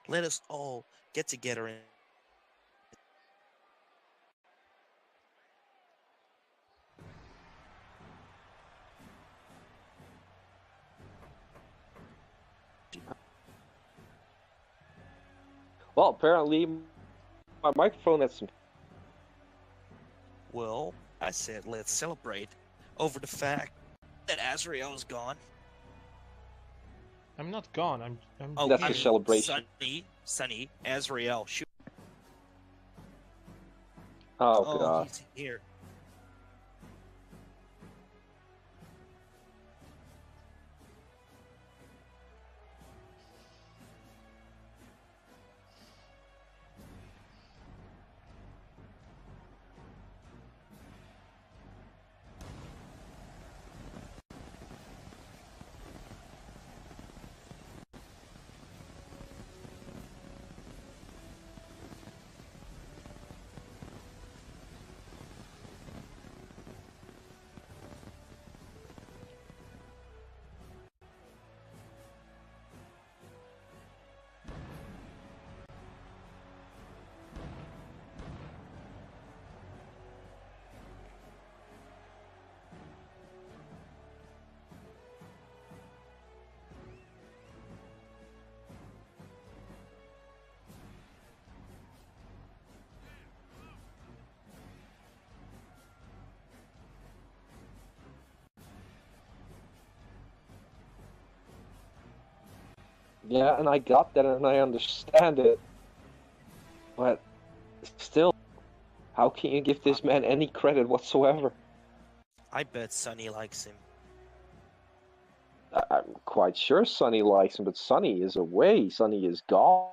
let us all get together and well, apparently my microphone has some. well, I said let's celebrate over the fact that Azrael is gone. I'm not gone. I'm Oh, That's I a mean, celebration. Sonny, Azrael, shoot. Oh, God. He's here. Yeah, and I got that and I understand it. But still, how can you give this man any credit whatsoever? I bet Sunny likes him. I'm quite sure Sonny likes him, but Sonny is away. Sonny is gone.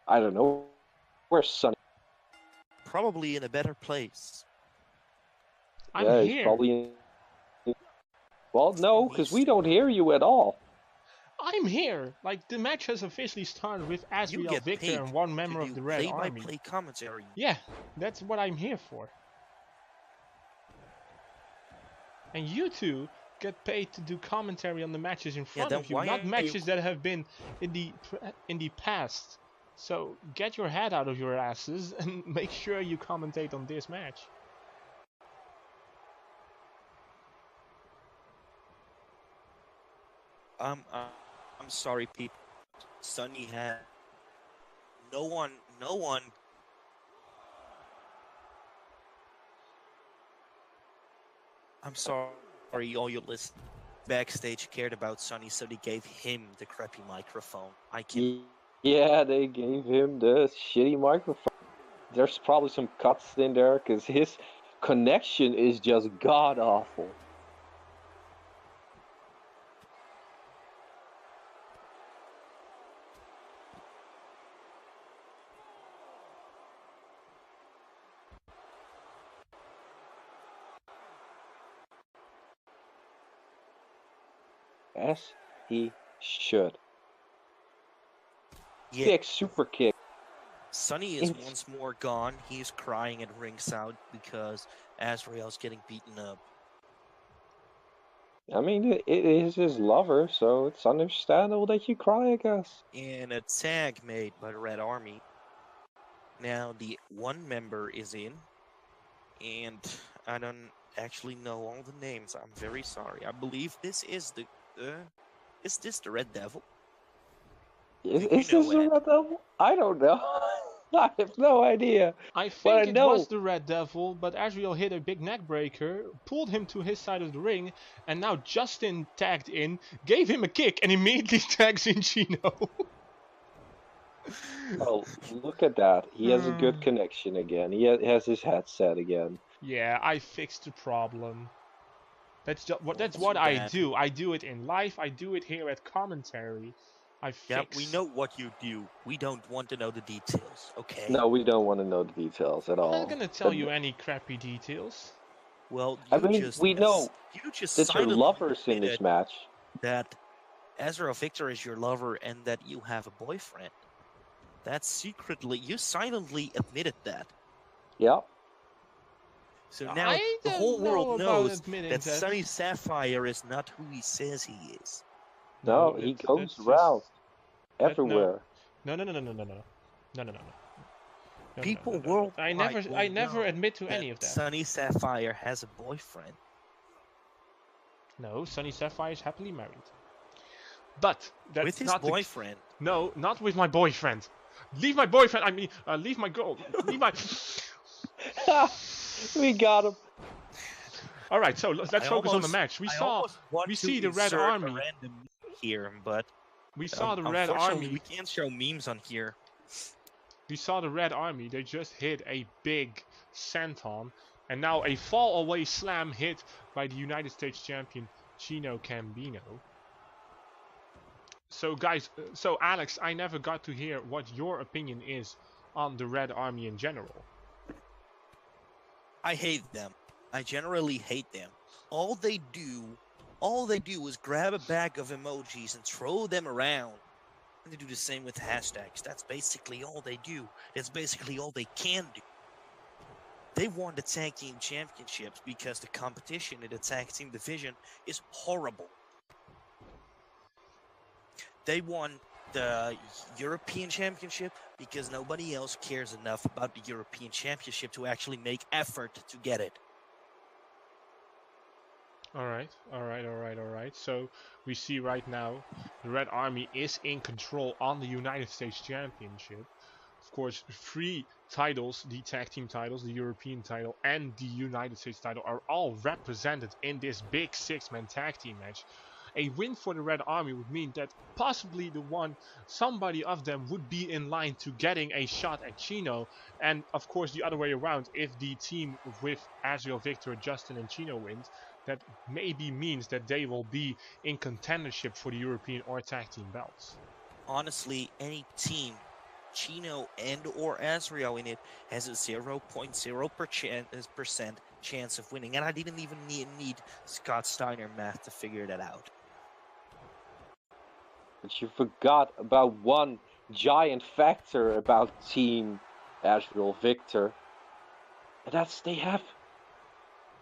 I don't know where's Sonny. Probably in a better place. I'm Yeah, he's here. probably in... Well, no, because we don't hear you at all. I'm here. Like, the match has officially started with You Azrael, get Victor, paid and one member to of do the Red Army. play-by-play commentary. Yeah, that's what I'm here for. And you two get paid to do commentary on the matches in front then of you, why not are matches that have been in the past. So get your head out of your asses and make sure you commentate on this match. I'm sorry, people. Sunny had no one. I'm sorry, all you listeners backstage cared about Sunny, so they gave him the crappy microphone. I can. Yeah, they gave him the shitty microphone. There's probably some cuts in there because his connection is just god awful. As he should. Yeah. Kick, super kick. Sunny is once more gone. He's crying at ringside because Azrael's getting beaten up. I mean, it is his lover, so it's understandable that you cry, I guess. And a tag made by the Red Army. Now the one member is in, and I don't actually know all the names. I'm very sorry. I believe this is the. Is this the Red Devil? Is this the Red Devil? I don't know. I have no idea. I think it was the Red Devil, but Azrael hit a big neck breaker, pulled him to his side of the ring, and now Justin tagged in, gave him a kick, and immediately tags in Chino. Oh, look at that. He has a good connection again. He has his headset again. Yeah, I fixed the problem. That's what I do. I do it in life. I do it here at commentary. Yeah, we know what you do. We don't want to know the details, okay? No, we don't want to know the details at all. I'm not gonna tell you any crappy details. Well, I mean, we know that you're lovers in this match. That Azrael Victor is your lover and that you have a boyfriend. That's secretly, you silently admitted that. Yeah. So now the whole world knows that Sunny Sapphire is not who he says he is. No, he goes around everywhere. No. People worldwide. I never admit to any of that. Sunny Sapphire has a boyfriend. No, Sunny Sapphire is happily married. But that's with his not boyfriend. No, not with my boyfriend. Leave my boyfriend. I mean, leave my girl. Leave my. We got him. All right, so let's focus on the match. We see the Red Army here, but we saw the Red Army. We can't show memes on here. We saw the Red Army. They just hit a big senton, and now a fall away slam hit by the United States champion Chino Gambino. So guys, so Alex, I never got to hear what your opinion is on the Red Army in general. I hate them. I generally hate them. All they do is grab a bag of emojis and throw them around. And they do the same with hashtags. That's basically all they do. That's basically all they can do. They won the tag team championships because the competition in the tag team division is horrible. They won the European Championship because nobody else cares enough about the European Championship to actually make effort to get it. Alright. So we see right now the Red Army is in control on the United States Championship. Of course, 3 titles, the tag team titles, the European title, and the United States title are all represented in this big 6-man tag team match. A win for the Red Army would mean that possibly somebody of them would be in line to getting a shot at Chino, and of course the other way around, if the team with Azrael, Victor, Justin and Chino wins, that maybe means that they will be in contendership for the European or tag team belts. Honestly, any team, Chino and or Azrael in it, has a 0.0% chance of winning, and I didn't even need Scott Steiner math to figure that out. But you forgot about one giant factor about Team Azrael Victor, and that's they have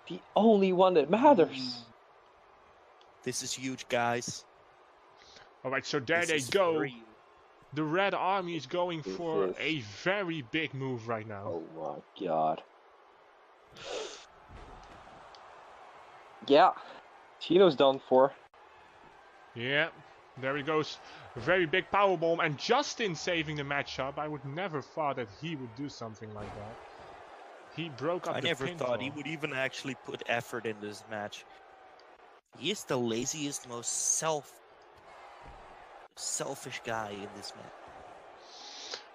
the only one that matters. This is huge, guys. Alright, so there they go. The Red Army is going for a very big move right now. Oh my god. Yeah, Chino's done for. Yeah, there he goes. A very big powerbomb, and Justin saving the matchup. I would never thought that he would do something like that. He broke up the pinfall. I never thought he would even actually put effort in this match. He is the laziest, most selfish guy in this match.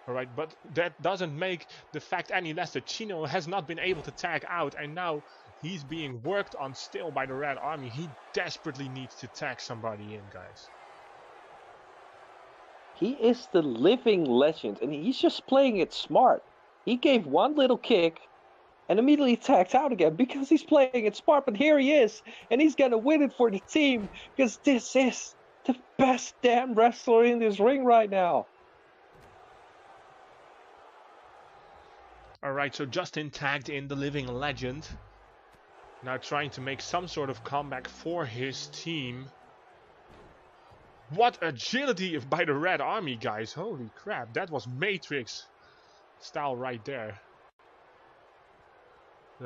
Alright, but that doesn't make the fact any less that Chino has not been able to tag out, and now he's being worked on still by the Red Army. He desperately needs to tag somebody in, guys. He is the living legend, and he's just playing it smart. He gave one little kick and immediately tagged out again because he's playing it smart, but here he is, and he's gonna win it for the team because this is the best damn wrestler in this ring right now. Alright, so Justin tagged in the living legend. Now trying to make some sort of comeback for his team. What agility by the Red Army, guys. Holy crap, that was Matrix style right there.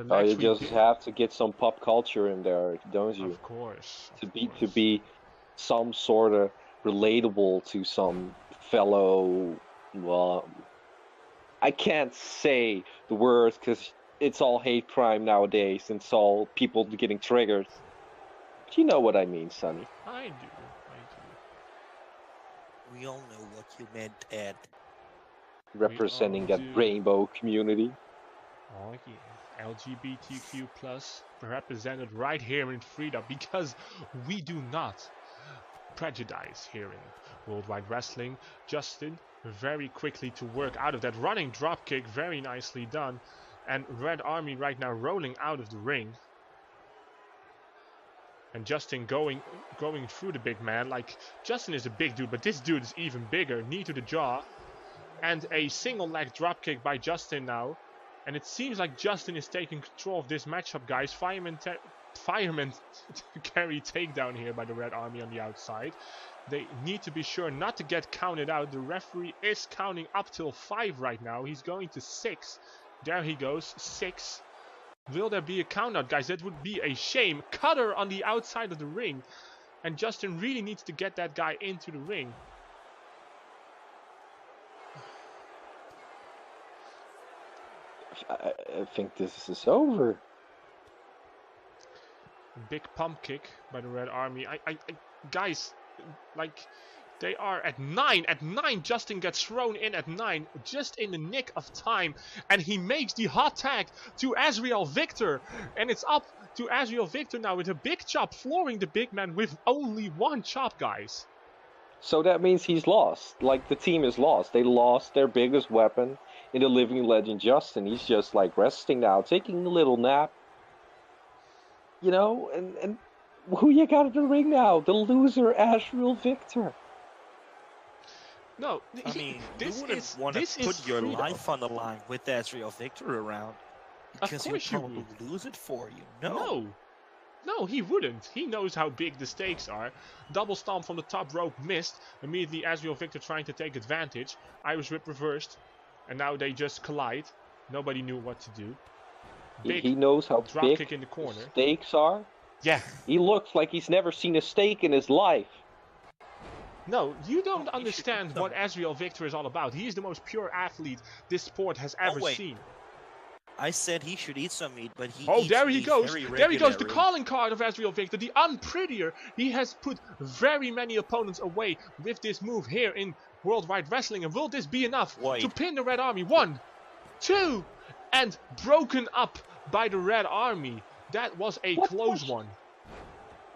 Oh, you just have to get some pop culture in there, don't you? Of course. To be some sort of relatable to some fellow, well, I can't say the words because it's all hate crime nowadays and it's all people getting triggered. But you know what I mean, Sonny. I do. We all know what you meant, Ed. Representing that rainbow community. Oh yeah. LGBTQ plus represented right here in Frida, because we do not prejudice here in Worldwide Wrestling. Justin very quickly to work out of that running drop kick, very nicely done, and Red Army right now rolling out of the ring, and Justin going through the big man. Like, Justin is a big dude, but this dude is even bigger. Knee to the jaw, and a single leg drop kick by Justin now. And it seems like Justin is taking control of this matchup, guys. Fireman carry takedown here by the Red Army on the outside. They need to be sure not to get counted out. The referee is counting up till 5 right now. He's going to 6. There he goes, 6. Will there be a count out, guys? That would be a shame. Cutter on the outside of the ring. And Justin really needs to get that guy into the ring. I think this is over. Big pump kick by the Red Army. Guys, like, they are at 9. At 9, Justin gets thrown in at 9, just in the nick of time, and he makes the hot tag to Azrael Victor, and it's up to Azrael Victor now with a big chop, flooring the big man with only one chop, guys. So that means he's lost. Like, the team is lost. They lost their biggest weapon in the living legend, Justin. He's just like resting now, taking a little nap. You know, and who you got in the ring now? The loser, Azrael Victor. No, I mean, you wouldn't want to put your life on the line with Azrael Victor around, because he'll probably lose it for you. No, he wouldn't. He knows how big the stakes are. Double stomp from the top rope missed. Immediately Azrael Victor trying to take advantage. Irish whip reversed. And now they just collide. Nobody knew what to do. He knows how big kick in the corner. The stakes are. Yeah. He looks like he's never seen a stake in his life. No, you don't understand what Azrael Victor is all about. He is the most pure athlete this sport has ever seen. I said he should eat some meat, but he Oh, eats there he meat goes. very There he goes. The regularly. calling card of Azrael Victor, the unprettier. He has put very many opponents away with this move here in Worldwide Wrestling. And will this be enough to Wait. pin the Red Army? 1, 2, and broken up by the Red Army. That was a close one.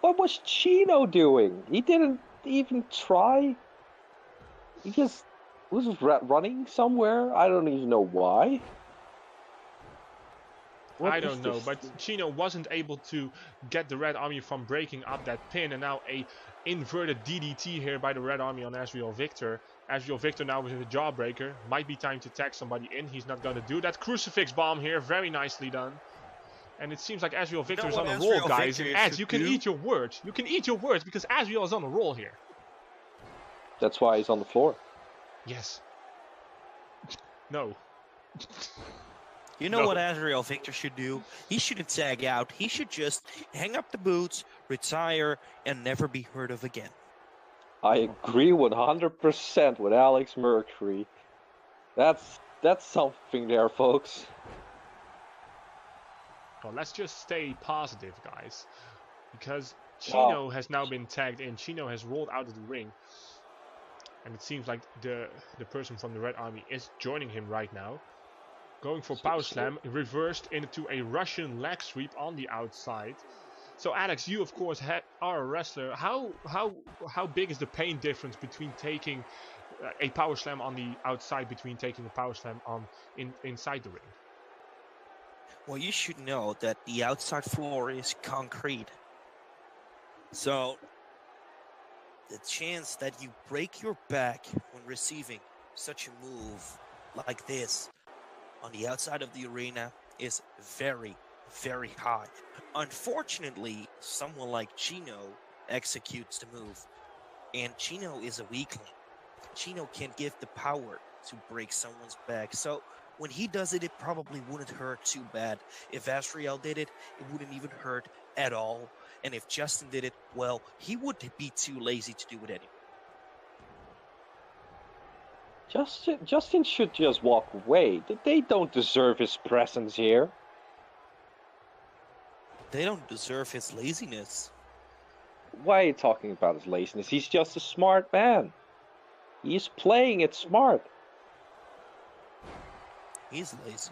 What was Chino doing? He didn't even try. He just was running somewhere. I don't even know why. I don't know, but Chino wasn't able to get the Red Army from breaking up that pin, and now a inverted DDT here by the Red Army on Azrael Victor. Azrael Victor now with a jawbreaker. Might be time to tag somebody in. He's not going to do that. Crucifix bomb here, very nicely done. And it seems like Azrael Victor is on a roll, guys. And Az, you can eat your words. You can eat your words because Azrael is on a roll here. That's why he's on the floor. Yes. No. You know No. what Azrael Victor should do? He shouldn't tag out. He should just hang up the boots, retire, and never be heard of again. I agree 100% with Alex Mercury. That's something there, folks. Well, let's just stay positive, guys. Because Chino has now been tagged in. Chino has rolled out of the ring. And it seems like the person from the Red Army is joining him right now. Going for power slam, reversed into a Russian leg sweep on the outside. So Alex, you of course are a wrestler. How big is the pain difference between taking a power slam on the outside between taking a power slam on inside the ring? Well, you should know that the outside floor is concrete. So, the chance that you break your back when receiving such a move like this on the outside of the arena is very, very high. Unfortunately, someone like Chino executes the move, and Chino is a weakling. Chino can't give the power to break someone's back, so when he does it, it probably wouldn't hurt too bad. If Azrael did it, it wouldn't even hurt at all. And if Justin did it, well, he would be too lazy to do it anyway. Justin should just walk away. They don't deserve his presence here. They don't deserve his laziness. Why are you talking about his laziness? He's just a smart man. He's playing it smart. He's lazy.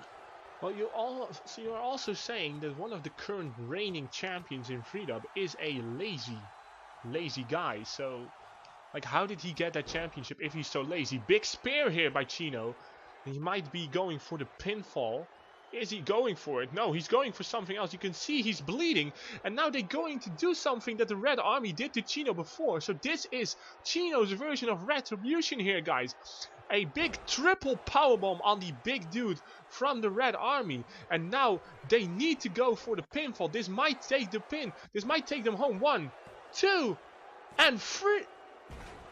Well, you're also saying that one of the current reigning champions in Freedom is a lazy guy. So, like, how did he get that championship if he's so lazy? Big spear here by Chino. He might be going for the pinfall. Is he going for it? No, he's going for something else. You can see he's bleeding. And now they're going to do something that the Red Army did to Chino before. So this is Chino's version of retribution here, guys. A big triple powerbomb on the big dude from the Red Army. And now they need to go for the pinfall. This might take the pin. This might take them home. 1, 2, and 3.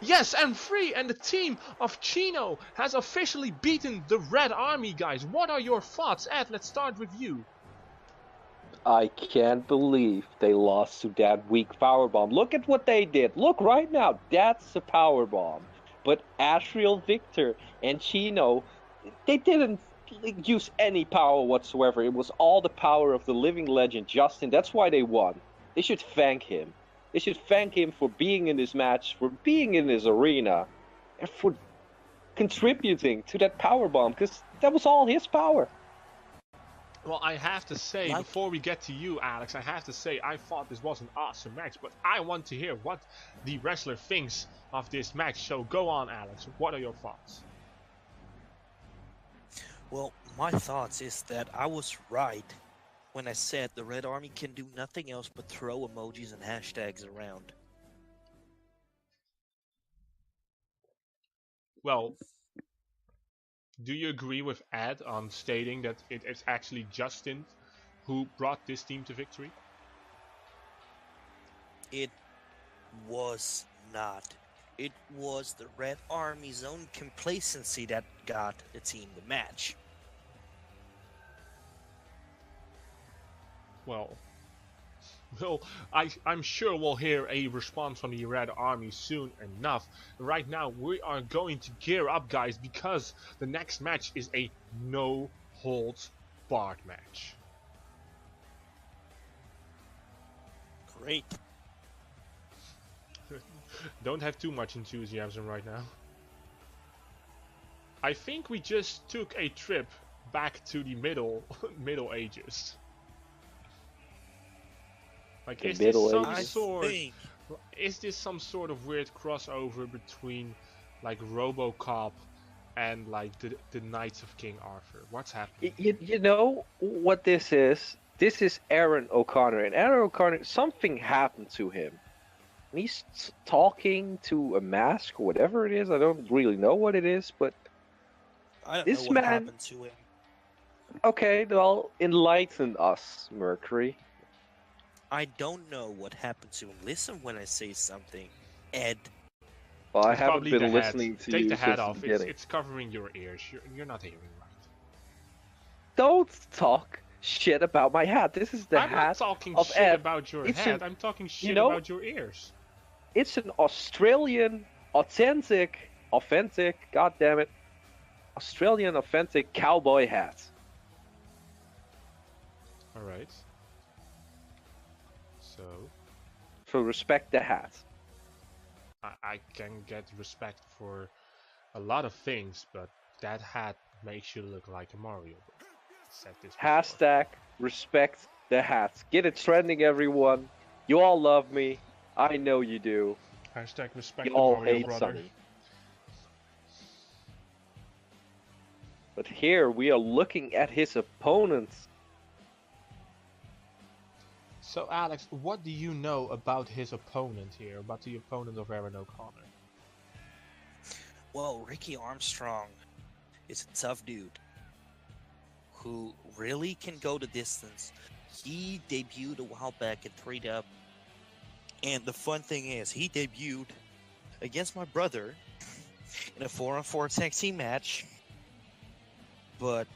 Yes, and 3. And the team of Chino has officially beaten the Red Army, guys. What are your thoughts? Ed, let's start with you. I can't believe they lost to that weak powerbomb. Look at what they did. Look right now. That's a powerbomb. But Azrael Victor and Chino, they didn't use any power whatsoever. It was all the power of the living legend, Justin. That's why they won. They should thank him. They should thank him for being in this match, for being in this arena, and for contributing to that powerbomb, because that was all his power. Well, I have to say, before we get to you, Alex, I have to say I thought this was an awesome match, but I want to hear what the wrestler thinks of this match. So go on, Alex. What are your thoughts? Well, my thoughts is that I was right when I said the Red Army can do nothing else but throw emojis and hashtags around. Well, do you agree with Ed on stating that it is actually Justin who brought this team to victory? It was not. It was the Red Army's own complacency that got the team the match. Well, I'm sure we'll hear a response from the Red Army soon enough. Right now, we are going to gear up, guys, because the next match is a no holds Bart match. Great. Don't have too much enthusiasm right now. I think we just took a trip back to the Middle Ages. Like, The is this Middle some Ages? sort? think Is this some sort of weird crossover between, like, RoboCop and like the Knights of King Arthur? What's happening? You know what this is? This is Aaron O'Connor, and Aaron O'Connor, something happened to him. And he's talking to a mask or whatever it is. I don't really know what it is, but I don't This know what man- happened to him. okay, well, enlighten us, Mercury. I don't know what happened to him. Listen when I say something, Ed. Well, I It's haven't probably been the hat. listening to Take you the hat since off. the beginning. It's covering your ears. You're not hearing right. Don't talk shit about my hat. This is the I'm not hat talking of shit Ed. about your It's head. an- I'm talking shit know- about your ears. It's an Australian, authentic, god damn it, Australian authentic cowboy hat. All right. So So respect the hat. I can get respect for a lot of things, but that hat makes you look like a Mario. Said this before. Hashtag respect the hat. Get it trending, everyone. You all love me. I know you do. Hashtag respect You the all Mario hate brother. Sunny. But here we are looking at his opponents. So Alex, what do you know about his opponent here? About the opponent of Aaron O'Connor? Well, Ricky Armstrong is a tough dude who really can go the distance. He debuted a while back at 3W. And the fun thing is, he debuted against my brother in a 4-on-4 tag team match. But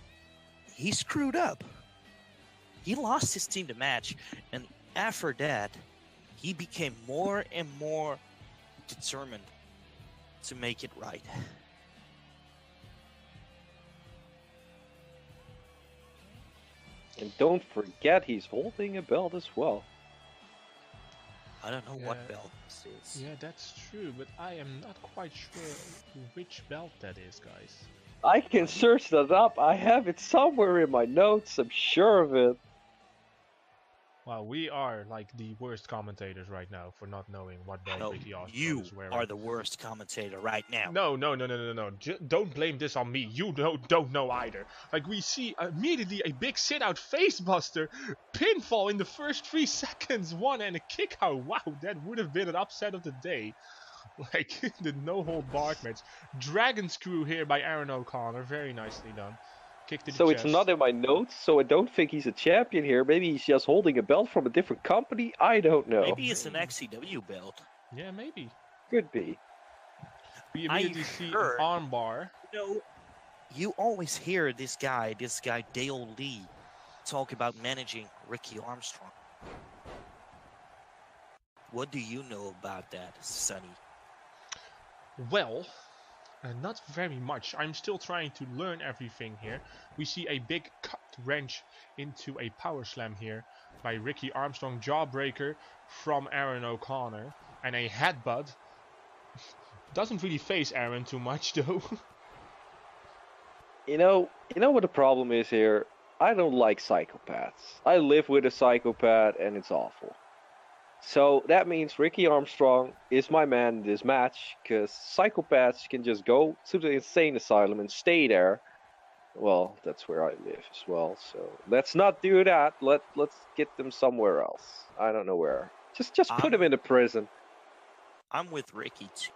he screwed up. He lost his team the match, and after that, he became more and more determined to make it right. And don't forget he's holding a belt as well. I don't know what Yeah. belt this is. Yeah, that's true, but I am not quite sure which belt that is, guys. I can search that up. I have it somewhere in my notes. I'm sure of it. Well, we are like the worst commentators right now for not knowing what belt No, Ricky Armstrong you is wearing. are the worst commentator right now. No. Don't blame this on me. You don't know either. Like, we see immediately a big sit-out facebuster, pinfall in the first 3 seconds, one, and a kick out. Wow, that would have been an upset of the day. Like, the no-hold-barred match. Dragon screw here by Aaron O'Connor. Very nicely done. Kick to the So chest. it's not in my notes, so I don't think he's a champion here. Maybe he's just holding a belt from a different company. I don't know. Maybe it's an XCW belt. Yeah, maybe. Could be. We I immediately see an heard- armbar. You know, you always hear this guy Dale Lee, talk about managing Ricky Armstrong. What do you know about that, Sonny? Well, not very much. I'm still trying to learn everything here. We see a big cut wrench into a power slam here by Ricky Armstrong, jawbreaker from Aaron O'Connor, and a headbutt. Doesn't really face Aaron too much though. You know what the problem is here? I don't like psychopaths. I live with a psychopath and it's awful. So that means Ricky Armstrong is my man in this match, because psychopaths can just go to the insane asylum and stay there. Well, that's where I live as well, so let's not do that. Let's get them somewhere else. I don't know where. Just put them in the prison. I'm with Ricky too.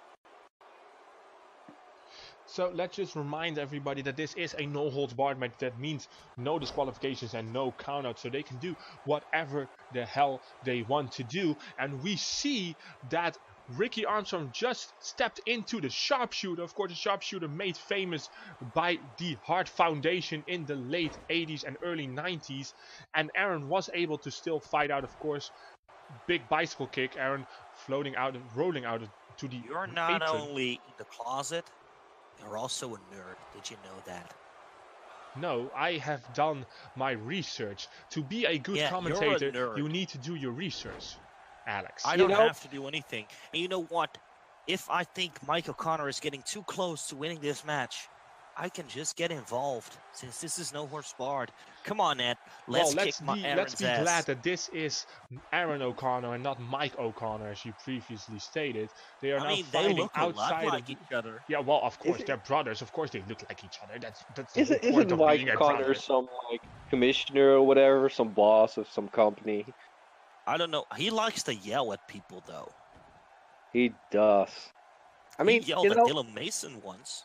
So let's just remind everybody that this is a no-holds-barred match. That means no disqualifications and no countouts, so they can do whatever the hell they want to do. And we see that Ricky Armstrong just stepped into the sharpshooter. Of course, the sharpshooter made famous by the Hart Foundation in the late 80s and early 90s. And Aaron was able to still fight out, of course. Big bicycle kick. Aaron floating out and rolling out to the You're not apron. only in the closet, you're also a nerd. Did you know that? No, I have done my research. To be a good Yeah, commentator, you're a nerd. you need to do your research, Alex. I You don't know- have to do anything. And you know what? If I think Mike O'Connor is getting too close to winning this match, I can just get involved since this is no horse barred. Come on, Ed. Let's kick let's Aaron's be ass. glad that this is Aaron O'Connor and not Mike O'Connor, as you previously stated. They are I now mean, they fighting look a lot outside like of. each other. Yeah, well, of course, it- they're brothers. Of course, they look like each other. That's the Isn't, whole point isn't of Mike being a Connor brother. some like commissioner or whatever, some boss of some company? I don't know. He likes to yell at people, though. He does. I mean, he yelled you at know, Dylan Mason once.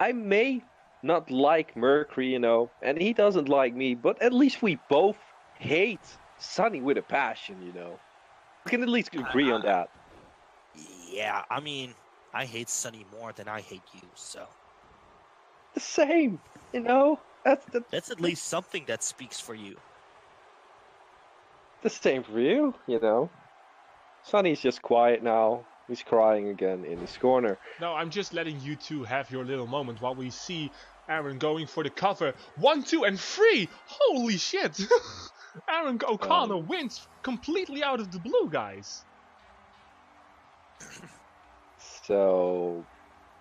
I may not like Mercury, you know, and he doesn't like me, but at least we both hate Sunny with a passion, you know. We can at least agree on that. Yeah, I mean, I hate Sunny more than I hate you, so The same, you know. that's at least something that speaks for you. The same for you, you know. Sunny's just quiet now. He's crying again in his corner. No, I'm just letting you two have your little moment while we see Aaron going for the cover. 1, 2, and 3! Holy shit! Aaron O'Connor wins completely out of the blue, guys. So,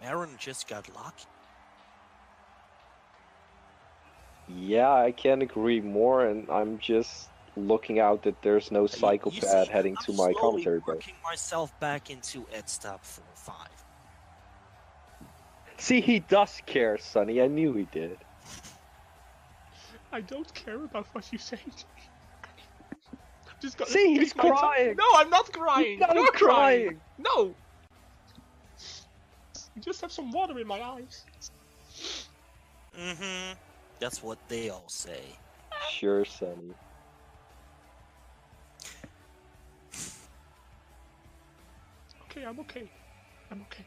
Aaron just got lucky. yeah, I can't agree more, and I'm just looking out that there's no You psychopath see, heading I'm to my slowly commentary booth. working myself back into Ed's top 4 or 5. See, he does care, Sonny. I knew he did. I don't care about what you say to me. Just go, See, he's take my time. crying. No, I'm not crying. He's not You're crying. No. I just have some water in my eyes. Mm-hmm. That's what they all say. Sure, Sonny. Okay, I'm okay. I'm okay.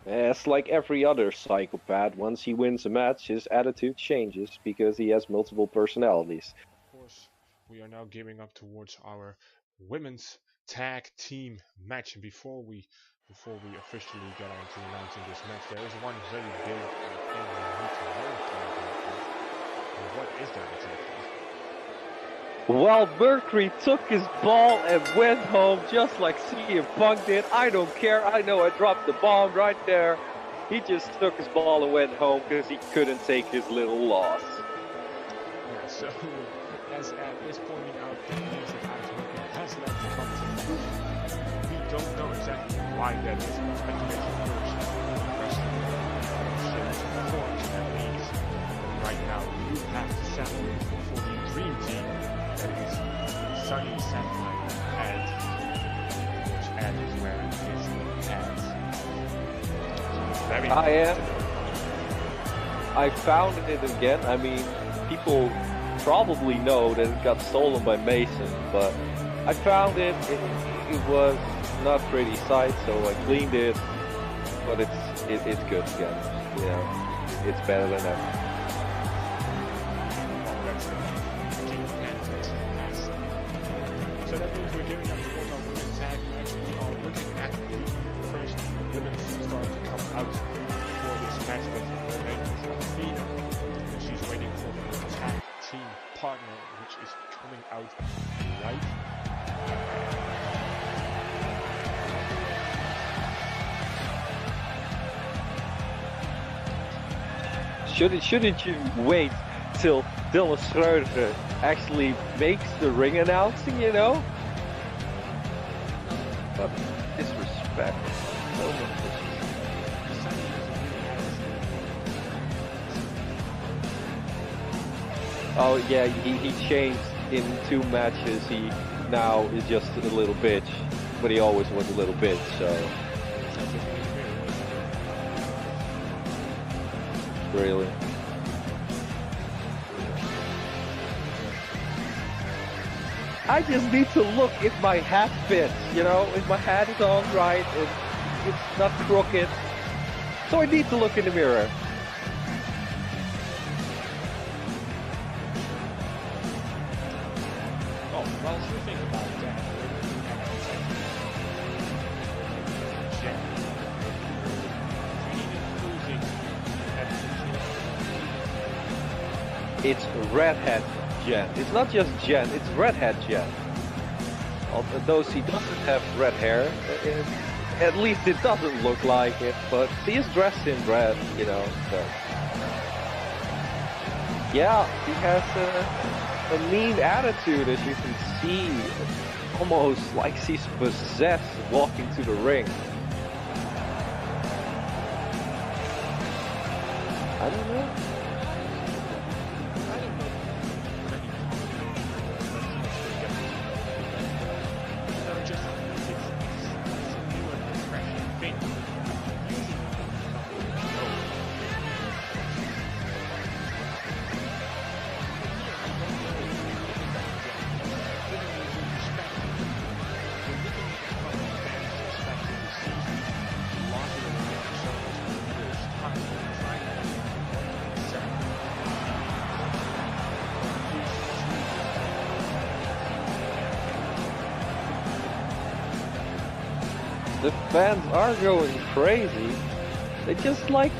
It's like every other psychopath. Once he wins a match, his attitude changes because he has multiple personalities. Of course, we are now gearing up towards our women's tag team match. And before we officially get on to announcing this match, there is one very big thing we need to know about this. And what is that exactly? Well, Mercury took his ball and went home just like CM Punk did. I don't care. I know I dropped the bomb right there. He just took his ball and went home because he couldn't take his little loss. Yeah, so as Ad is pointing out, the news that Havok has left the company. We don't know exactly why that is, but speculation first. Wrestling performs at least. But right now, you have to settle for the dream team. That is Sunny, Sapphire, and which Ed is wearing his hat. So very I am. I found it again. I mean, people probably know that it got stolen by Mason, but I found it. It was not pretty sight, so I cleaned it. But it's good again. You know, it's better than ever. So that means we're giving up towards our women's tag match. We are looking at the first women's star to come out for this match with her name is Athena. And she's waiting for her tag team partner, which is coming out right. Shouldn't you wait till Dylan Schroeder actually makes the ring announcing, you know? But disrespect. So much disrespect. Oh yeah, he changed in 2 matches. He now is just a little bitch, but he always was a little bitch, so really. I just need to look if my hat fits, you know, if my hat is on right, if it's not crooked. So I need to look in the mirror. Oh, well, if you think about that, it's redhead Jen. It's not just Jen, it's redhead Jen. Although she doesn't have red hair, at least it doesn't look like it, but she is dressed in red, you know, so. Yeah, she has a mean attitude, as you can see. Almost like she's possessed walking to the ring. I don't know. The fans are going crazy. They just like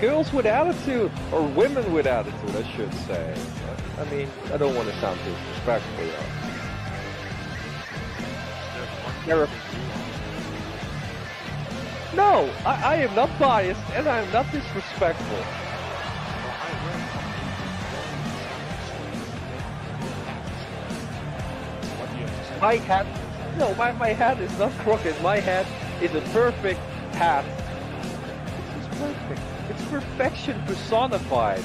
girls with attitude, or women with attitude, I should say. I mean, I don't want to sound disrespectful, though. No, I am not biased, and I am not disrespectful. My hat, no, my hat is not crooked. My hat is a perfect hat. It's perfect. It's perfection personified.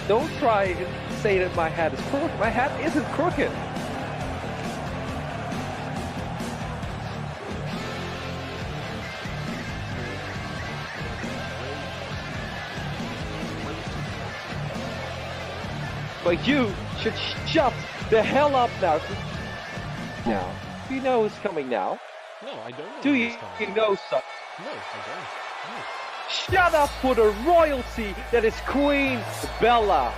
Don't try and say that my hat is crooked. My hat isn't crooked. But you should shut the hell up now. Now, do you know who's coming now? No, I don't know. Do you know something? No, I don't. No. Shut up for the royalty that is Queen Bella.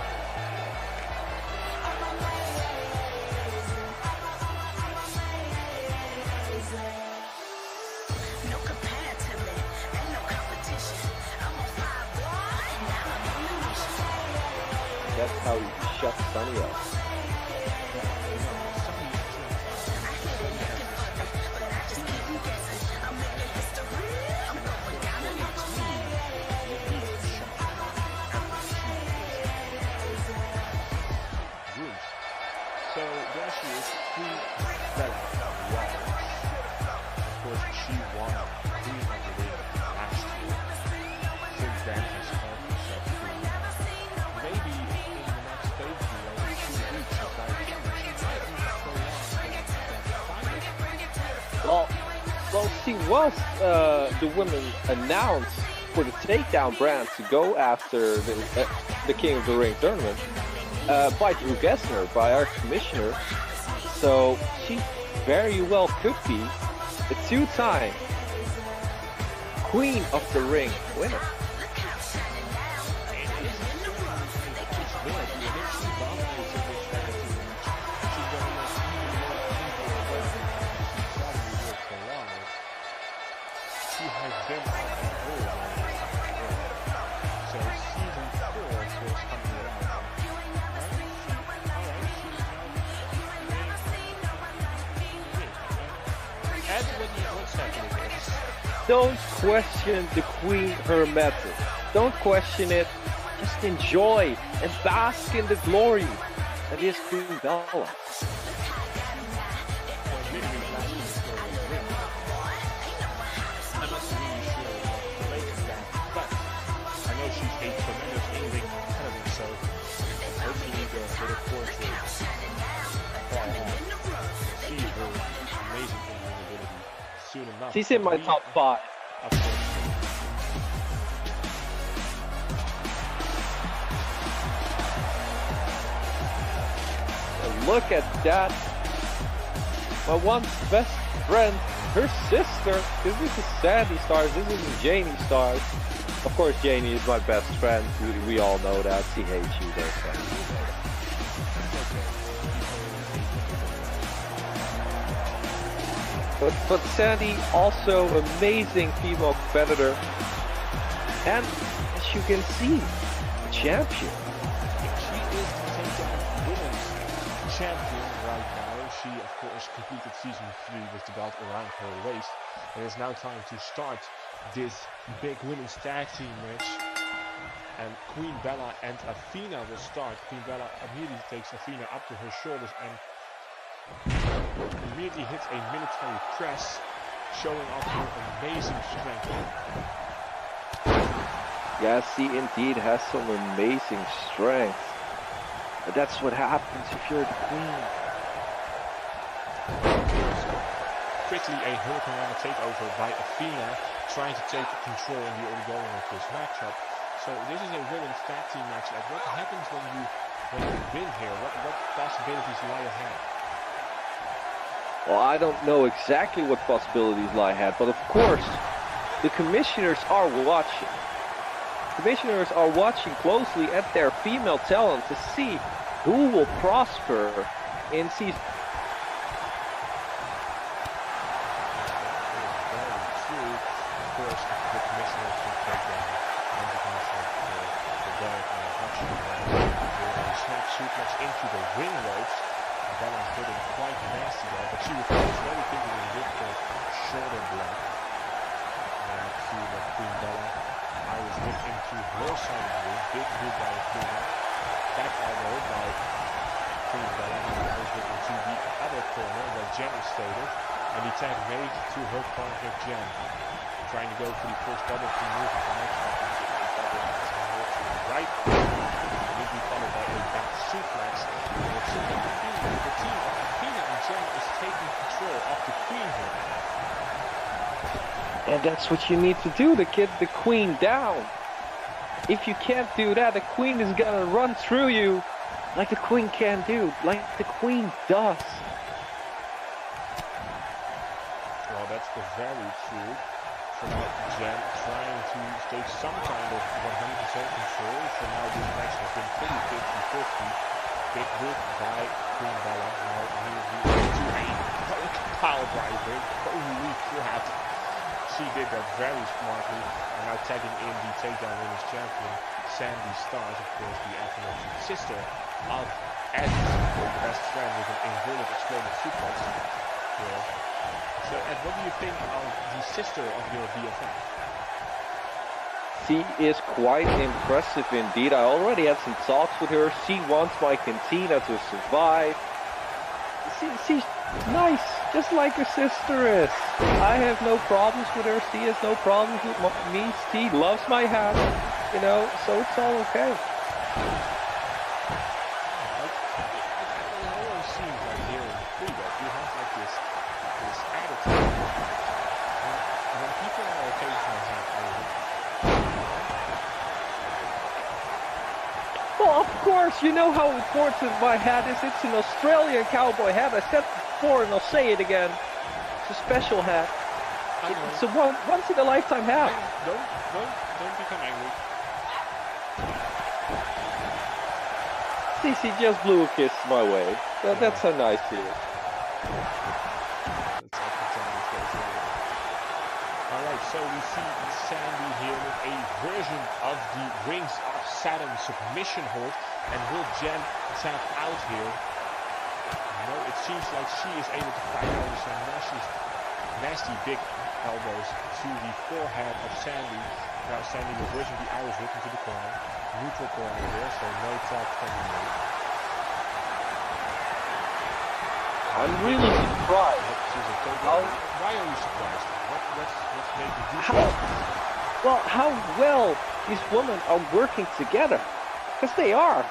That's how he shuts Sunny up. So there she is, Queen Bella. Of course, she won Queen of the Ring last year. Since then, has carved herself through. Maybe in the next pay-per-view, every 2 weeks, if I finish, she might be so long that Well, she was the woman announced for the Takedown brand to go after the King of the Ring tournament. By Drew Gessner, by our commissioner, so she very well could be a two-time Queen of the Ring winner. She has been on a roll. So season 4 was coming around. Don't question the Queen, her method. Don't question it. Just enjoy and bask in the glory that is Queen Bella. She's in my top 5. Look at that. My one best friend, her sister. This is Sandi Starz. This is Janie Starz. Of course, Janie is my best friend. We all know that. She hates you, though. But Sandi, also amazing female competitor, and as you can see, a champion. She is she completed season 3 with the belt around her waist. And it's now time to start this big women's tag team match. And Queen Bella and Athena will start. Queen Bella immediately takes Athena up to her shoulders and immediately hits a military press, showing off her amazing strength. Yeah, she indeed has some amazing strength. But that's what happens if you're the queen. Quickly a Hurricanrana takeover by Athena, trying to take control in the early going of this matchup. So this is a women's tag team match. And what happens when you win here? What possibilities lie ahead? Well, I don't know exactly what possibilities lie ahead, but of course, the commissioners are watching. Commissioners are watching closely at their female talent to see who will prosper in season. Suplex into the ring ropes. Bella's hitting quite nasty there, but she recovers very quickly in with the shoulder block. And see that Queen Bella Irish whip into her side of the ring. Big move by Athena. Back elbow by Queen Bella. And Irish whip into the other corner where Jen is stated. And the tag made to her partner Jen. Trying to go for the first double team move of the next one. Right. Followed by a back suplex. And it seems like the team of Athena and Jen is taking control of the queen here. And that's what you need to do to get the queen down. If you can't do that, the queen is gonna run through you like the queen can do, like the queen does. Well, that's very true. So now Jen trying to take some kind of 100% control. So now this match has been pretty 50-50. Big move by Queen Bella. Now immediately into a power driver. Holy crap. She did that very smartly. And now tagging in the takedown women's champion, Sandi Starz, of course, the aforementioned sister of Eddie's best friend with an inverted exploded suplex. Yeah. So, Ed, what do you think of the sister of your BFF? She is quite impressive indeed. I already had some talks with her. She wants my cantina to survive. She's nice, just like her sister is. I have no problems with her. She has no problems with me. She loves my hat, you know, so it's all okay. It always seems like here in Freedom, you have like this attitude. When people are occasionally happy. Well, of course, you know how important my hat is. It's an Australian cowboy hat. I said it before and I'll say it again. It's a special hat. It's a once in a lifetime hat. Don't become angry. She just blew a kiss my way. That's how nice she is. Alright, so we see Sandi here with a version of the Rings of Saturn submission hold. And will Jen tap out here? No, it seems like she is able to fight out with some nasty big elbows to the forehead of Sandi. Now Sandi reversing the Irish whip into the corner. Neutral corner there, so no tap can be made. I'm really surprised. Why are you surprised? What's making you how well these women are working together. Because they are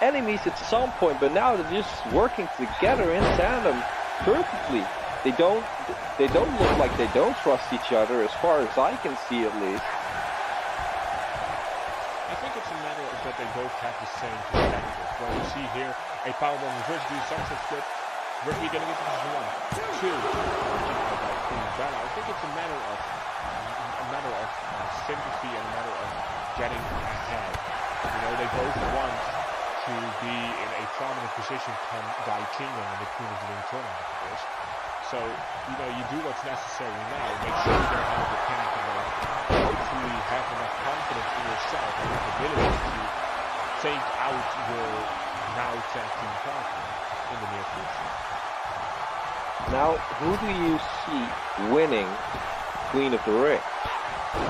enemies at some point, but now they're just working together in tandem perfectly. They don't look like they don't trust each other, as far as I can see at least. I think it's a matter of that they both have the same perspective. Well, you see here a powerbomb reverse to the sunset flip. We're going to get to position 1, 2. By Queen Bella. I think it's a matter of sympathy and a matter of getting ahead. You know, they both want to be in a prominent position come Die Kingdom and the Queen of the Ring tournament, of course. So, you know, you do what's necessary now. Make sure you don't have the panic enough. Hopefully have enough confidence in yourself and your ability to take out your now tag team partner in the near future. Now, who do you see winning Queen of the Ring? Well,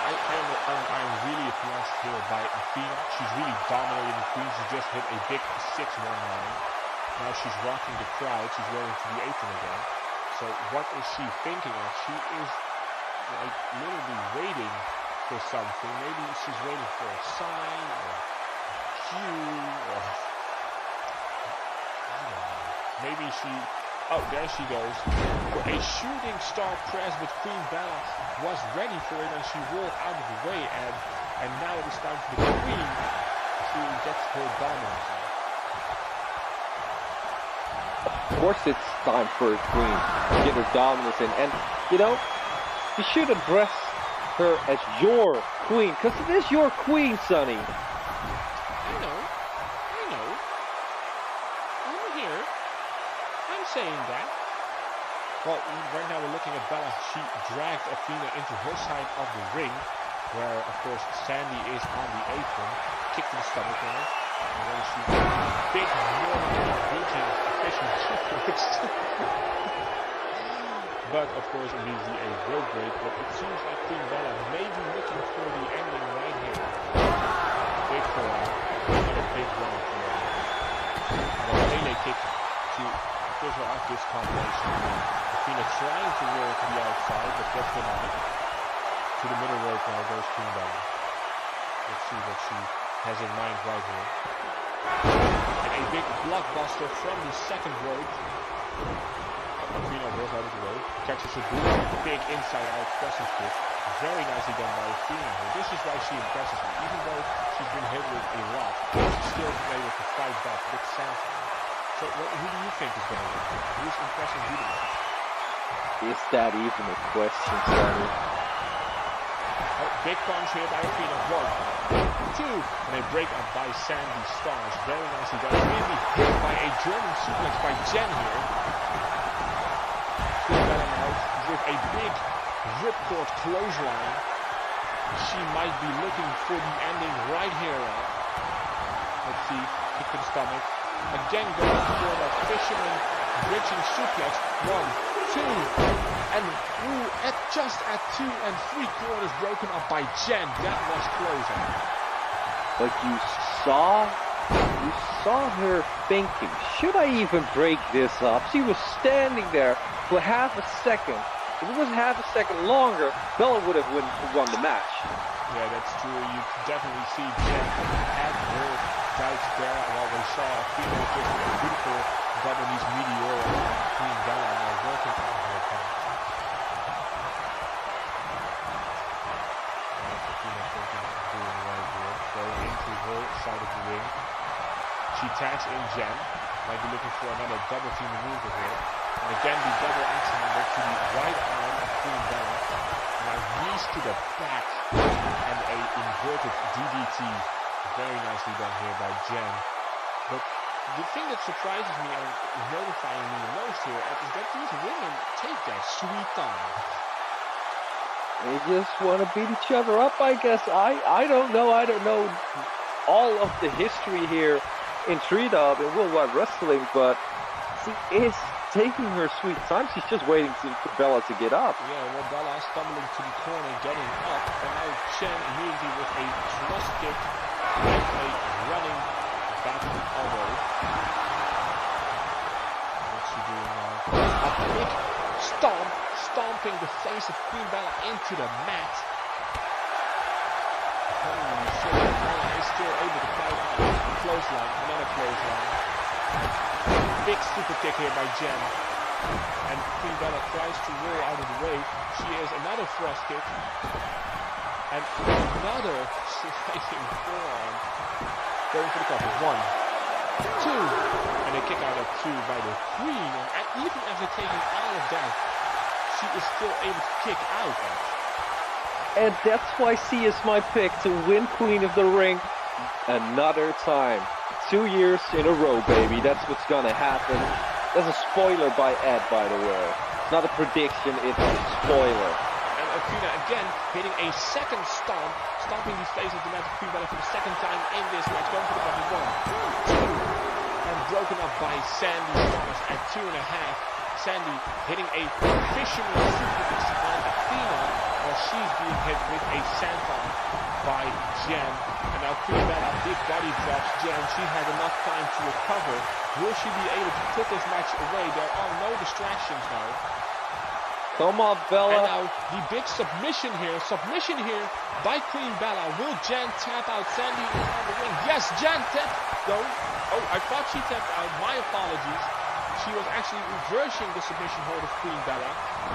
right now, I'm really impressed here by Athena. She's really dominating the Queen. She just hit a big 619. Now she's rocking the crowd. She's rolling to the apron again. So what is she thinking of? She is like literally waiting for something. Maybe she's waiting for a sign or cue or I don't know. Maybe she. Oh, there she goes. For a shooting star press, but Queen Bella was ready for it and she rolled out of the way, and now it is time for the Queen to get her dominance. Of course it's time for a Queen to get her dominance in. And, you know, you should address her as your Queen, because it is your Queen, Sonny. I know. I'm here. I'm saying that. Well, right now we're looking at Bella. She dragged Athena into her side of the ring, where, of course, Sandi is on the apron. Kicked in the stomach now. And then she big Northern beating efficient suplex. But, of course, immediately a rope break. But it seems like Queen Bella may be looking for the ending right here. Big forearm. Another big round forearm. And a Pele kick to fizzle out this combination. Athena trying to roll to the outside, but gets denied. To the middle rope now goes Queen Bella. Let's see what she has in mind right here. And a big blockbuster from the second rope. Athena rolls out of the way. Catches a big inside-out pressing kick. Very nicely done by Athena here. This is why she impresses me. Even though she's been hit with a lot, she's still able to fight back. Big Samson. So who do you think is going to win? Who's impressing you the most? Is that even a question, Sonny? Oh, big punch here by Athena. 1, 2. And a break up by Sandi Starz. Very nicely done. Really hit by a German suplex by Jen here. With a big ripcord clothesline. She might be looking for the ending right here. Let's see. Kick to the stomach. Again goes for that fisherman bridging suplex. 1, 2. And just at 2 3/4 broken up by Jen. That was close. But you saw her thinking, should I even break this up? She was standing there for half a second. If it was half a second longer, Bella would have won the match. Yeah, that's true. You can definitely see Jen had her doubts there. While we saw Athena just a beautiful Japanese meteor and Queen Bella now working on her back. Athena thinking of doing the right here. Going into her side of the ring. She tags in Jen. Might be looking for another double team maneuver here. And again, the double axe handle to the right arm of Queen Bella. Now knees to the back and a inverted DDT. Very nicely done here by Jen. But the thing that surprises me and notifying me the most here is that these women take their sweet time. They just want to beat each other up, I guess. I don't know. I don't know all of the history here in Trinidad in Worldwide Wrestling, but she is taking her sweet time. She's just waiting for Bella to get up. Yeah, well, Bella stumbling to the corner, getting up, and now Chen immediately with a thrust kick and a running back elbow. What's she doing now? A big stomp, stomping the face of Queen Bella into the mat. Holy shit, Bella is still able to fight out. Clothesline, another clothesline. Big super kick here by Jen. And Queen Bella tries to roll out of the way. She is another thrust kick. And another slicing forearm. Going for the cover. 1, 2. And a kick out at 2 by the Queen. And even after taking all of that, she is still able to kick out. And that's why she is my pick to win Queen of the Ring another time. 2 years in a row, baby. That's what's gonna happen. That's a spoiler by Ed, by the way. It's not a prediction, it's a spoiler. And Athena again hitting a second stomp, stomping the face of the mat of Queen Bella for the second time in this match. Going for the cover. 1, 2. and broken up by Sandi Starz at 2.5. Sandi hitting a fisherman suplex on Athena while she's being hit with a senton by Jen. And now Queen Bella, big body drops Jen. She had enough time to recover. Will she be able to put this match away? There are no distractions now. Come on, Bella. And now the big submission here by Queen Bella. Will Jen tap out Sandi on the ring? Yes, Jen tapped though. Oh, I thought she tapped out. My apologies. She was actually reversing the submission hold of Queen Bella,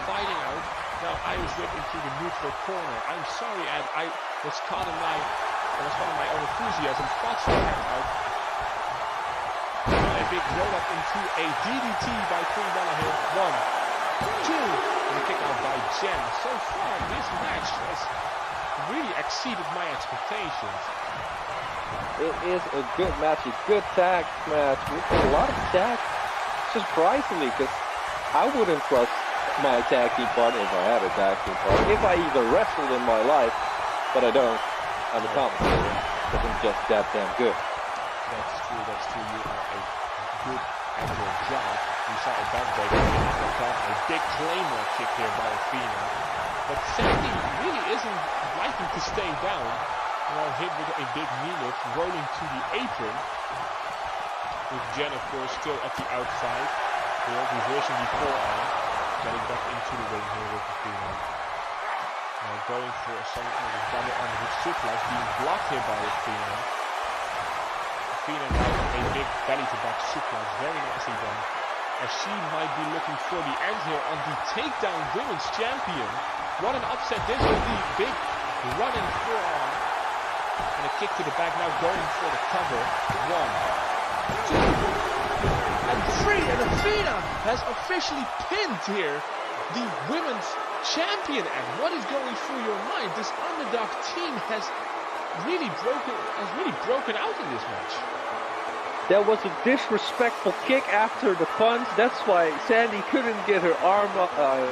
fighting out. Now I was ripped into the neutral corner. I'm sorry, Ed. I was caught in my own enthusiasm. Thought she tapped out. Now a big roll up into a DDT by Queen Bella here. 1, 2, and a kick out by Jen. So far, this match has really exceeded my expectations. It is a good match, a good tag match with a lot of tag. Surprisingly, because I wouldn't trust my tag team partner if I had a tag team partner, if I even wrestled in my life, but I don't. I'm a commentator, but I'm just that damn good. That's true. You are a good at your job. We saw a backbreaker, a big claymore kick here by Athena. But Sandi really isn't liking to stay down. While hit with a big knee lift, rolling to the apron. With Jen, of course, still at the outside. Reversing the forearm. Getting back into the ring here with Athena. Now going for some kind of double underhook suplex, being blocked here by Athena. Athena now with a big belly to back suplex, very nicely done. As she might be looking for the end here on the takedown women's champion. What an upset this is, the big running forearm. And a kick to the back, now going for the cover. 1, 2, and 3, and Athena has officially pinned here the women's champion. And what is going through your mind? This underdog team has really broken out in this match. There was a disrespectful kick after the punch. That's why Sandi couldn't get her arm up. Are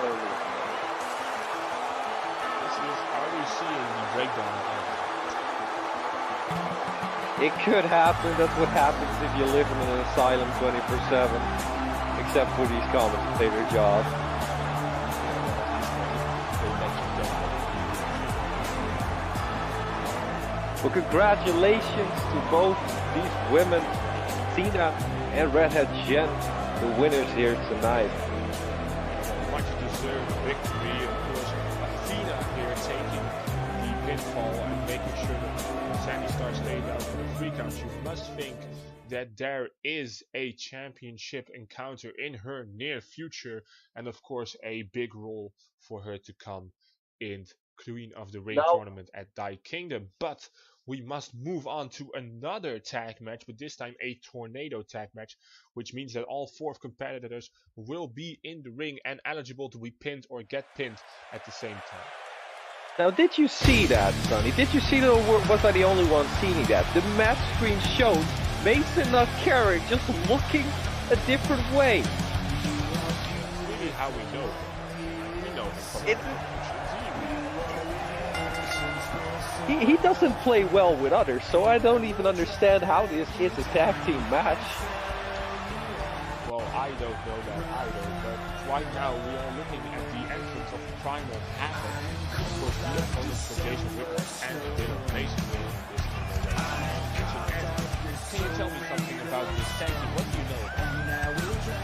we seeing the breakdown of It could happen. That's what happens if you live in an asylum 24/7. Except for these commentator jobs. Well, congratulations to both these women, Athena and Redhead Jen, the winners here tonight. Much deserved victory, of course. Athena here taking the pinfall and making sure that Sandi Starz stayed out for the 3 count. You must think that there is a championship encounter in her near future, and of course a big role for her to come in Queen of the Ring tournament at Die Kingdom. But we must move on to another tag match, but this time a tornado tag match, which means that all 4 competitors will be in the ring and eligible to be pinned or get pinned at the same time. Now, did you see that, Sonny? Did you see that, or was I the only one seeing that? The match screen showed Mason Carey just looking a different way. That's really how we know. We know him from He doesn't play well with others, so I don't even understand how this is a tag team match. Well, I don't know that either, but right now we are looking at the entrance of Primal Havok. Of course, the opponents for Jason Whiplash and Elimination in this Can you tell me something about this tag team? What do you know about it?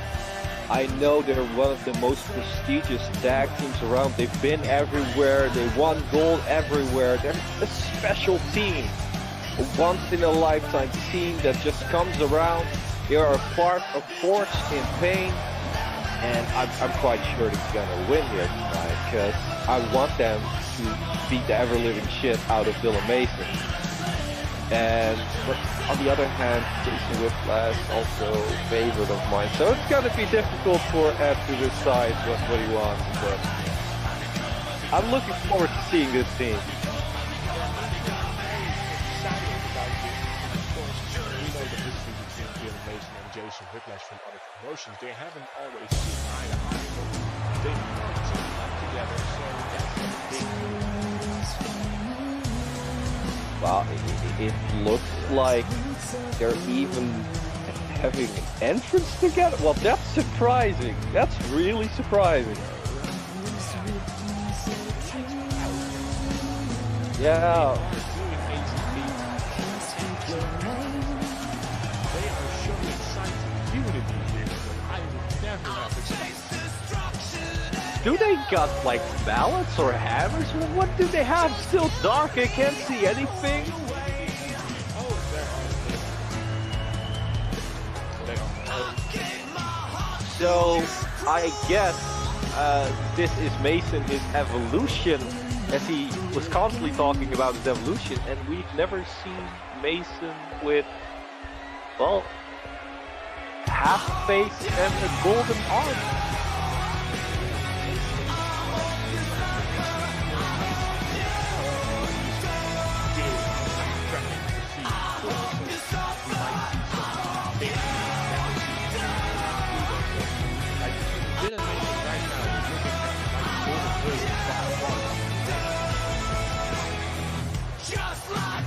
I know they're one of the most prestigious tag teams around. They've been everywhere. They won gold everywhere. They're a special team. A once-in-a-lifetime team that just comes around. They are a part of Forged in Pain. And I'm quite sure they're going to win here tonight, because I want them to beat the ever-living shit out of Dylan Mason. But on the other hand, Jason Whiplash also favorite of mine, so it's gonna be difficult for Ed to decide what he wants. But I'm looking forward to seeing this team. Jason Whiplash from other promotions, they haven't always seen eye to eye, but they've worked together, so that's a big deal. Well, it looks like they're even having an entrance together? Well, that's surprising. That's really surprising. Yeah. They are showing signs of unity here that I would never have expected. Do they got like mallets or hammers? What do they have? Still dark, I can't see anything. So I guess this is Mason, his evolution, as he was constantly talking about his evolution, and we've never seen Mason with, well, half face and a golden arm.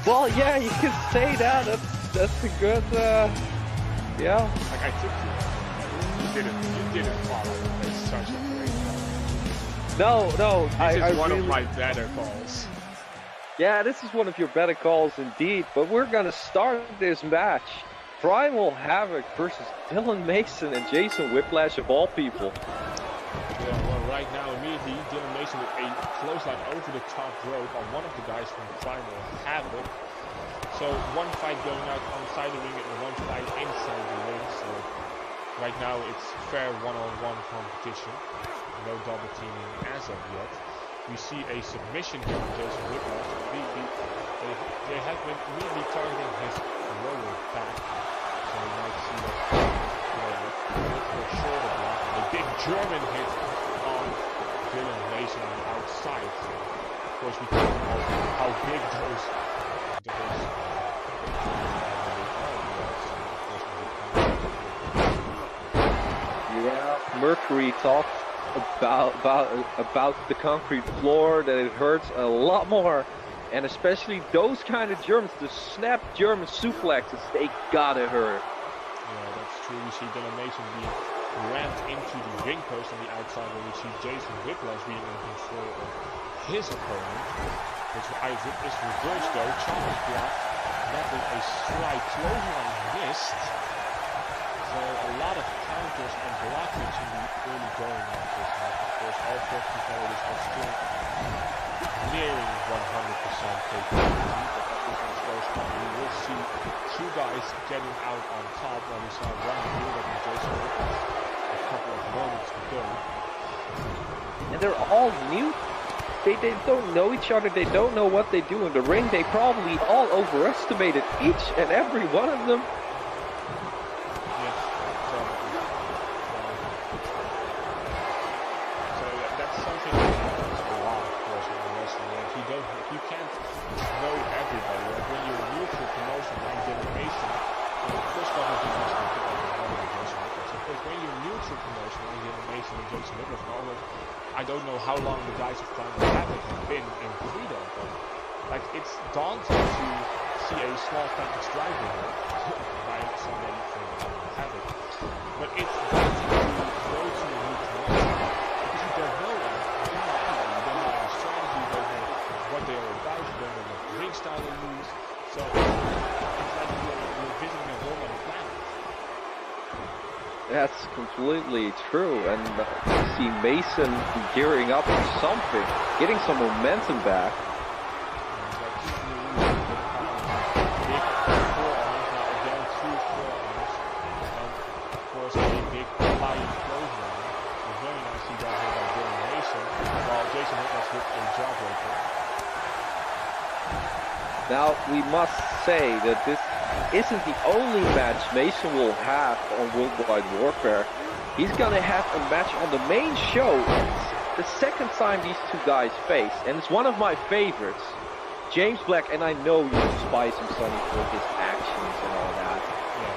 Well, yeah, you can say that. That's a good, yeah. Like I took you didn't follow. It's such a great. No, This is one really, of my better calls. Yeah, this is one of your better calls indeed. But we're gonna start this match. Primal Havok versus Dylan Mason and Jason Whiplash of all people. Yeah, well, right now, immediately, Dylan Mason with a clothesline over the top rope on one of the guys from Primal Havok. So, one fight going out outside the ring and one fight inside the ring. So, right now, it's fair one-on-one competition. No double teaming as of yet. We see a submission from Jason Whiplash. They have been immediately targeting his lower back. So, we might see that, look for a shoulder block. A big German hit on Dylan Mason on the outside. Of course, we talked about how big those yeah, Mercury talked about the concrete floor, that it hurts a lot more, and especially those kind of Germans, the snap German suplexes, they gotta hurt. Yeah, that's true. We see Dylan Mason being rammed into the ring post on the outside, and we see Jason Whiplash being in control of his opponent, which is reversed though. Chino's block, met with a strike, clothesline missed. So a lot of counters and blockage in the early going of this match. Of course, all four competitors are still nearing 100% capability, but as this match goes on, we will see two guys getting out on top. When we saw one build-up in Jason Whiplash a couple of moments ago. And they're all new. They don't know each other. They don't know what they do in the ring. They probably all overestimated each and every one of them. You can't know everybody. Like when you're new to a promotion like Dylan Mason, first off, it's just Jason Whiplash. Of course, when you're new to a promotion like Dylan Mason and Jason Whiplash, I don't know how long the guys of Primal Havok have been in freedom, but like it's daunting to see a small package driver by somebody from Havok. But it's daunting to go to a new promotion because you don't know them. You don't know anybody. You don't know their strategy. You don't know what they are about, you don't know what ring style they use, so it's like you're visiting a whole other planet. That's completely true, and you see Mason gearing up for something, getting some momentum back. Big forearms, now again 2 forearms, and of course a big flying clothesline. So very nicely done here by Dylan Mason, while Jason Whiplash with a jawbreaker. Now, we must say that this isn't the only match Mason will have on Worldwide Warfare. He's gonna have a match on the main show. It's the second time these two guys face, and it's one of my favorites. James Black, and I know you despise him, Sonny, for his actions and all that,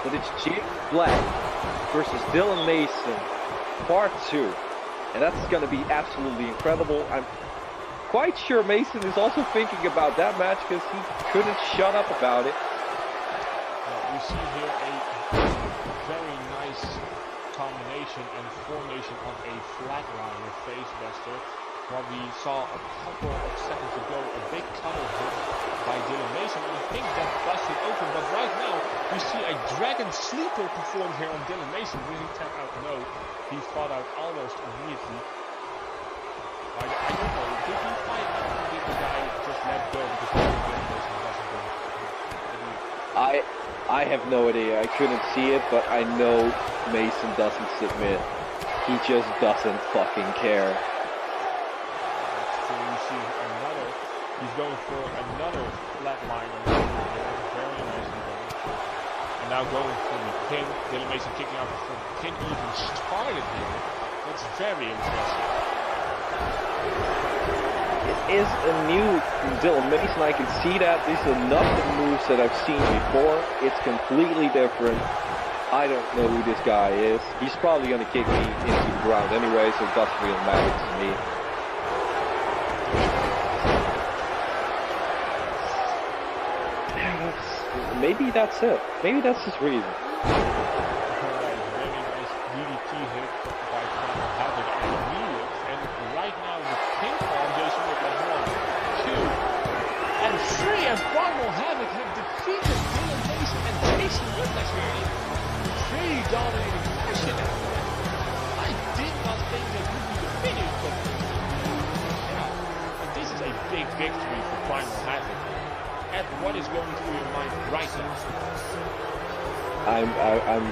but it's James Black versus Dylan Mason, Part 2. And that's gonna be absolutely incredible. I'm quite sure Mason is also thinking about that match because he couldn't shut up about it. We see here a combination and formation of a flatliner facebuster. What we saw a couple of seconds ago, a big cutter hit by Elimination, and I think that busted open. But right now, we see a Dragon Sleeper perform here on Elimination. Will he tap out? No, he fought out almost immediately. I don't know. Did he fight out or did the guy just let go because Elimination wasn't going? I have no idea. I couldn't see it, but I know Mason doesn't submit. He just doesn't fucking care. So you see another. He's going for another flatliner. Very nicely done. And now going for the pin. Elimination kicking out before the pin even started here. That's very impressive. It is a new Elimination. I can see that. These are not the moves that I've seen before. It's completely different. I don't know who this guy is. He's probably going to kick me into the ground anyway, so it doesn't really matter to me. Maybe that's it. Maybe that's his reason. Very nice DDT hit by Havok and Leone. And right now the pin foundation with like 1, 2, and 3 as Primal Havok have defeated Elimination and Jason Whiplash here in pretty dominating fashion. I did not think that would be the finish, but yeah. And this is a big victory for Primal Havok. Ed, what is going through your mind right now? I'm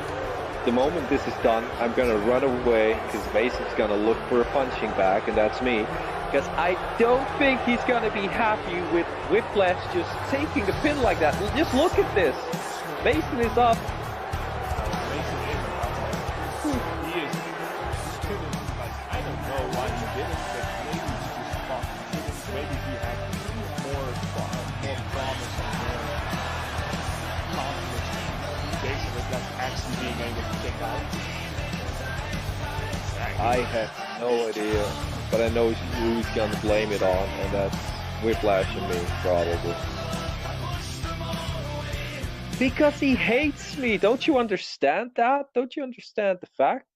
the moment this is done, I'm gonna run away because Mason's gonna look for a punching bag, and that's me. Because I don't think he's gonna be happy with Whiplash just taking the pin like that. Just look at this. Mason is up. Mason is up. He is couldn't, like, I don't know why he did it, but maybe he just thought he couldn't. Maybe he had more promise and more confidence in Jason Whiplash actually being able to kick out. I have no idea, but I know who he's gonna blame it on, and that's Whiplash and me, probably. Because he hates me. Don't you understand that? Don't you understand the fact?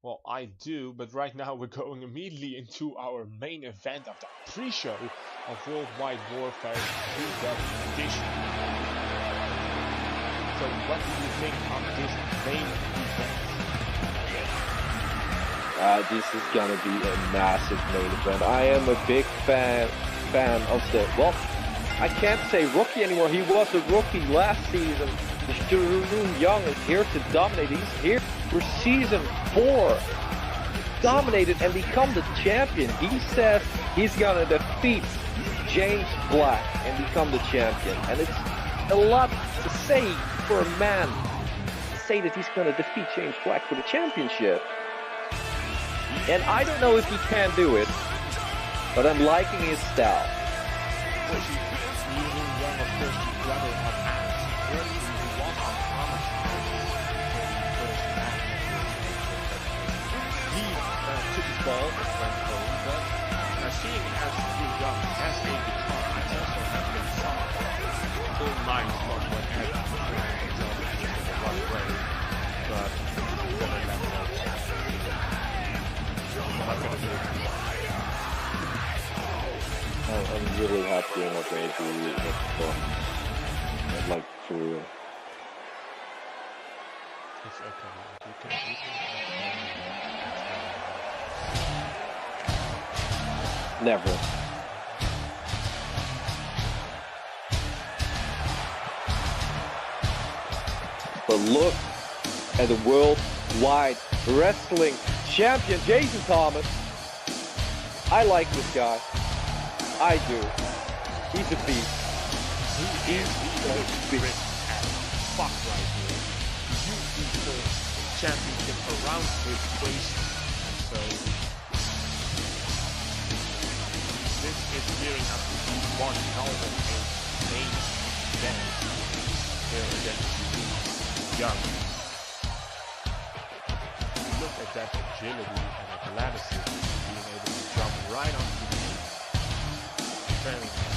Well, I do, but right now we're going immediately into our main event of the pre-show of Worldwide Warfare 3 edition. So what do you think of this main event? This is gonna be a massive main event. I am a big fan of the, well, I can't say rookie anymore. He was a rookie last season. Jeroen Young is here to dominate. He's here for season 4. Dominated and become the champion. He says he's gonna defeat James Black and become the champion. And it's a lot to say for a man to say that he's gonna defeat James Black for the championship. And I don't know if he can do it, but I'm liking his style. Young, of course, the brother of Azrael, who was on Armstrong for the first match. He took his ball and went home, but seeing as Young has a guitar, I also have been some full night on what Ed was playing in the right way, but I'm gonna let that. I'm not gonna do it. I'm really happy I'm not going to do it. Like, for real. It's okay. You can Never. But look at the worldwide wrestling champion, Jason Thomas. I like this guy. I do. He's a beast. He's a beast. Fuck right here. You used the championship around his waist, so this is gearing up to be one hell of a main event here against Young. Look at that agility and athleticism, being able to jump right onto the very nice.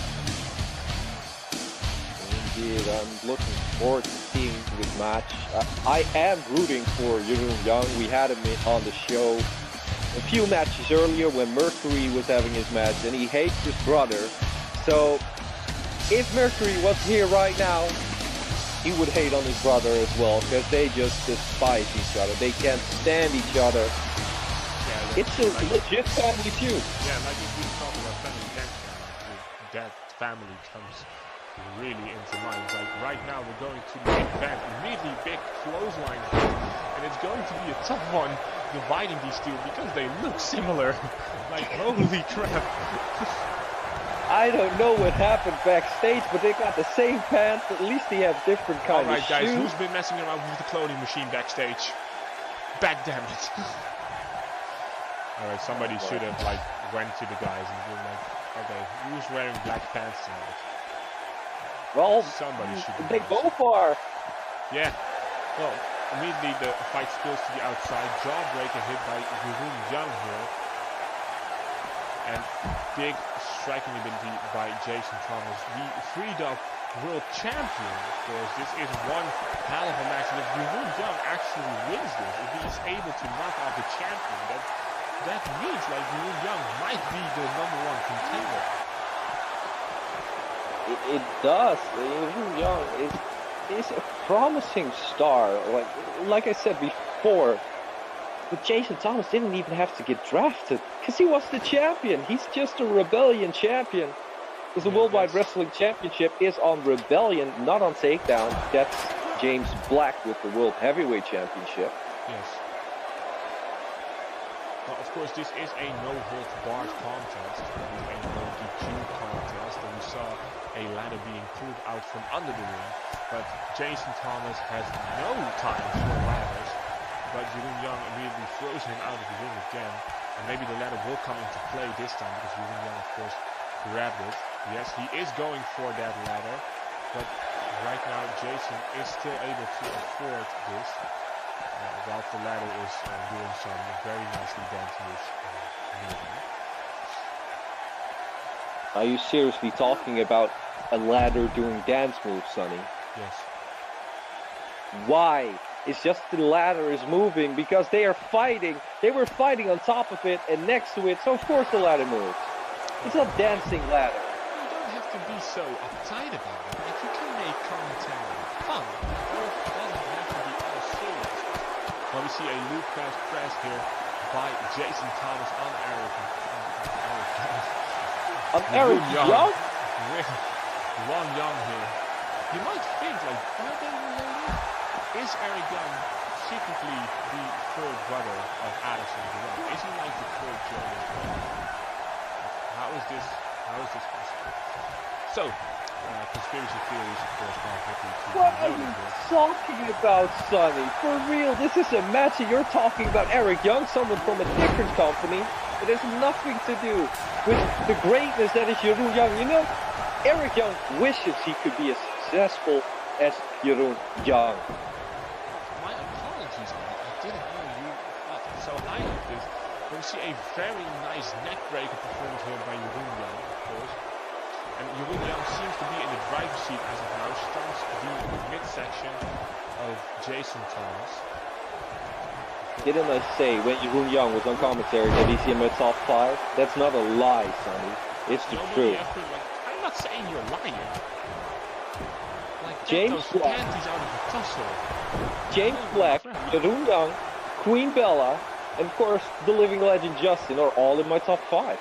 Indeed, I'm looking forward to seeing this match. I am rooting for Jeroen Young. We had him on the show a few matches earlier when Mercury was having his match, and he hates his brother. So if Mercury was here right now, he would hate on his brother as well, because they just despise each other. They can't stand each other. Yeah, It's a legit family feud. Yeah, like if we talk about family tension, that family comes really into mind. Like right now we're going to the big event, really big clothesline, and it's going to be a tough one dividing these two because they look similar. Like holy crap. I don't know what happened backstage, but they got the same pants. At least they have different kind of Alright guys, shoes. who's been messing around with the clothing machine backstage? Back damn it. Alright, somebody should have like went to the guys and been like, okay, who's wearing black pants tonight? Well, Somebody should have they done both are. Yeah. Well, immediately the fight spills to the outside. Jawbreaker hit by Jeroen Young here. And big striking ability by Jason Thomas, the Freedom World Champion. Of course, this is one hell of a match. And if Jeroen Young actually wins this, if he is able to knock out the champion, that means like Jeroen Young might be the #1 contender. It does. Jeroen Young is a promising star. Like I said before, but Jason Thomas didn't even have to get drafted because he was the champion. He's just a Rebellion champion. Because the Worldwide Wrestling Championship is on Rebellion, not on Takedown. That's James Black with the World Heavyweight Championship. Yes. Well, of course, this is a no-holds-barred contest. It is a no-DQ contest, and we saw a ladder being pulled out from under the ring. But Jason Thomas has no time for ladders. But Jeroen Young immediately throws him out of the ring again. And maybe the ladder will come into play this time because Jeroen Young, of course, grabbed it. Yes, he is going for that ladder. But right now, Jason is still able to afford this. While the ladder is doing some very nicely dance moves. Are you seriously talking about a ladder doing dance moves, Sonny? Yes. Why? It's just the ladder is moving because they are fighting. They were fighting on top of it and next to it, so of course the ladder moves. It's a dancing ladder. You don't have to be so uptight about it. Like you can make commentary fun. It doesn't have to be all serious. Well, we see a loop press here by Jason Thomas on Eric. On Eric Young? With Ron Young here. You might think like, are they related? Is Eric Young secretly the third brother of Addison Jeroen? Is he like the third Jeroen? How is this possible? So, conspiracy theories, of course, not happy to What are you talking about, Sonny? For real, this is a match and you're talking about Eric Young, someone from a different company. It has nothing to do with the greatness that is Jeroen Young. You know, Eric Young wishes he could be as successful as Jeroen Young. My apologies, man. I didn't know you thought so high of this. We see a very nice neckbreaker performance here by Jeroen Young, of course. And Jeroen Young seems to be in the driver's seat as of now. Stunts the midsection of Jason Thomas. Didn't I say when Jeroen Young was on commentary that he's in my top 5? That's not a lie, Sonny. It's the truth. I'm not saying you're lying. Like, James those Black. panties out of the tussle. James Black, Jeroen Young, Queen Bella, and of course the living legend Justin are all in my top 5.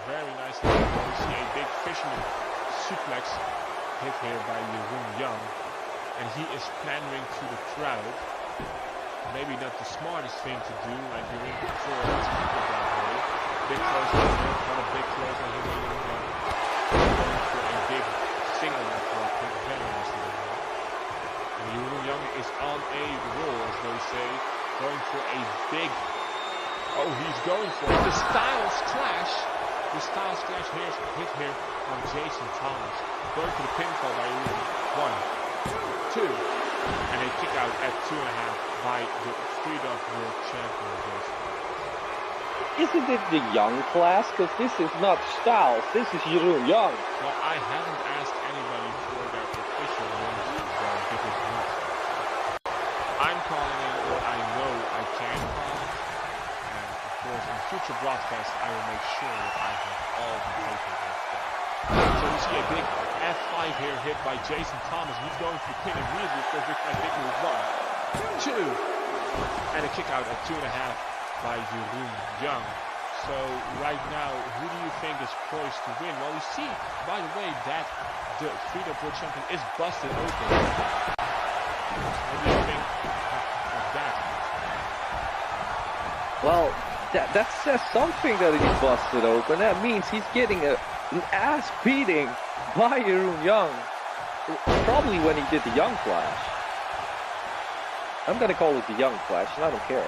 Very nice. We see a big fisherman suplex hit here by Jeroen Young. And he is pandering to the crowd. Maybe not the smartest thing to do, like you're in control of these people that way. Big close on here, not a big close on here, going for a big single drop hit, very nicely done here. And Jeroen Young is on a roll, as they say, going for a big, oh, he's going for it. The Styles Clash. The Styles Clash here is hit here on Jason Thomas. Going for the pinfall by Jeroen. 1, 2, and a kick out at 2.5 by the Freedom World Champion Jason. Isn't it the Young class? Because this is not Styles, this is Jeroen Young. Well, I haven't asked anybody for their official names broadcast, I will make sure that I have all the paperwork. So we see a big F5 here hit by Jason Thomas. He's going for the pin and really for big move 1, 2, and a kick out at 2.5 by Jeroen Young. So right now, who do you think is poised to win? Well, we see, by the way, that the Freedom World Champion is busted open. What do you think of that? Well, that says something that he's busted open. That means he's getting an ass beating by Jeroen Young. Probably when he did the Young Flash. I'm gonna call it the Young Flash, and I don't care.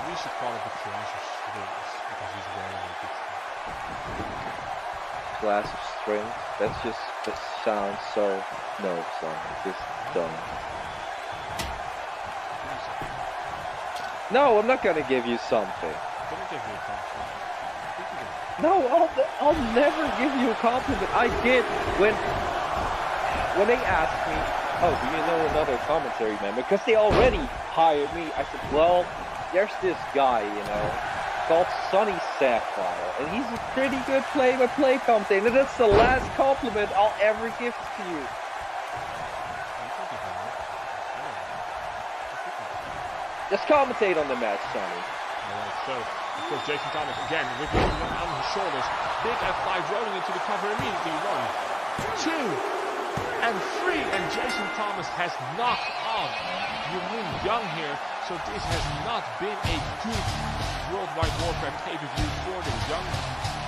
We should call it the Flash of Strings because he's wearing a big Flash of Strings? That sounds so... No, sorry, just dumb. No, I'm not gonna give you something. Don't give me a compliment. No, I'll never give you a compliment. I did when they asked me, oh, do you know another commentary member? Because they already hired me. I said, well, there's this guy, you know, called Sonny Sapphire, and he's a pretty good play-by-play commentator. And that's the last compliment I'll ever give to you. Just commentate on the match, Sonny. Alright, so, of course, Jason Thomas again with the on his shoulders. Big F5 rolling into the cover immediately. 1, 2, and 3. And Jason Thomas has knocked off Jeroen Young here. So this has not been a good Worldwide Warfare pay-per-view for the Young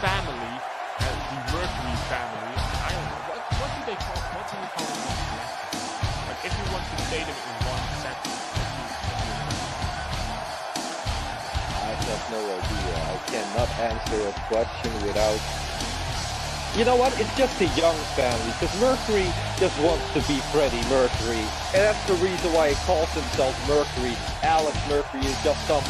family, the Mercury family. I don't know, what do they call them? Like, if you want to say them in one sentence, I have no idea. I cannot answer a question without... You know what? It's just the Young family, because Mercury just wants to be Freddie Mercury. And that's the reason why he calls himself Mercury. Alex Mercury is just some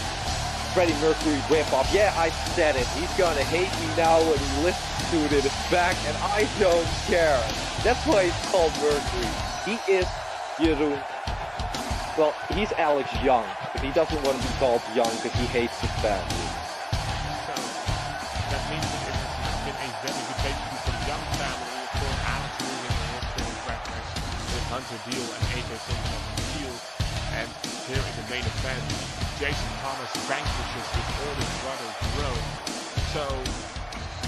Freddie Mercury rip-off. Yeah, I said it. He's gonna hate me now when he listens to it back, and I don't care. That's why he's called Mercury. He is Jeroen. Well, he's Alex Young, but he doesn't want to be called Young because he hates his family. So, that means that it has been a very good pay-per-view for the Young family. Of course, Alex losing the World Records with Hunter Deal and AJ Simpson on the field. And here in the main event, Jason Thomas vanquishes his older brother, Jeroen. So,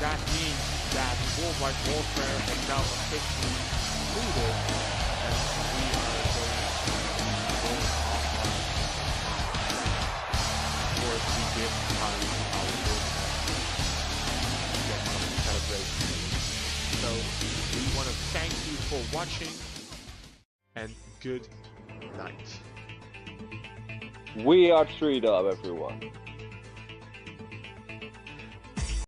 that means that Worldwide Warfare has now officially concluded, and we are going to go off. Of course, we did our work to get some celebration. So, we want to thank you for watching, and good night. We are 3 Dub, everyone.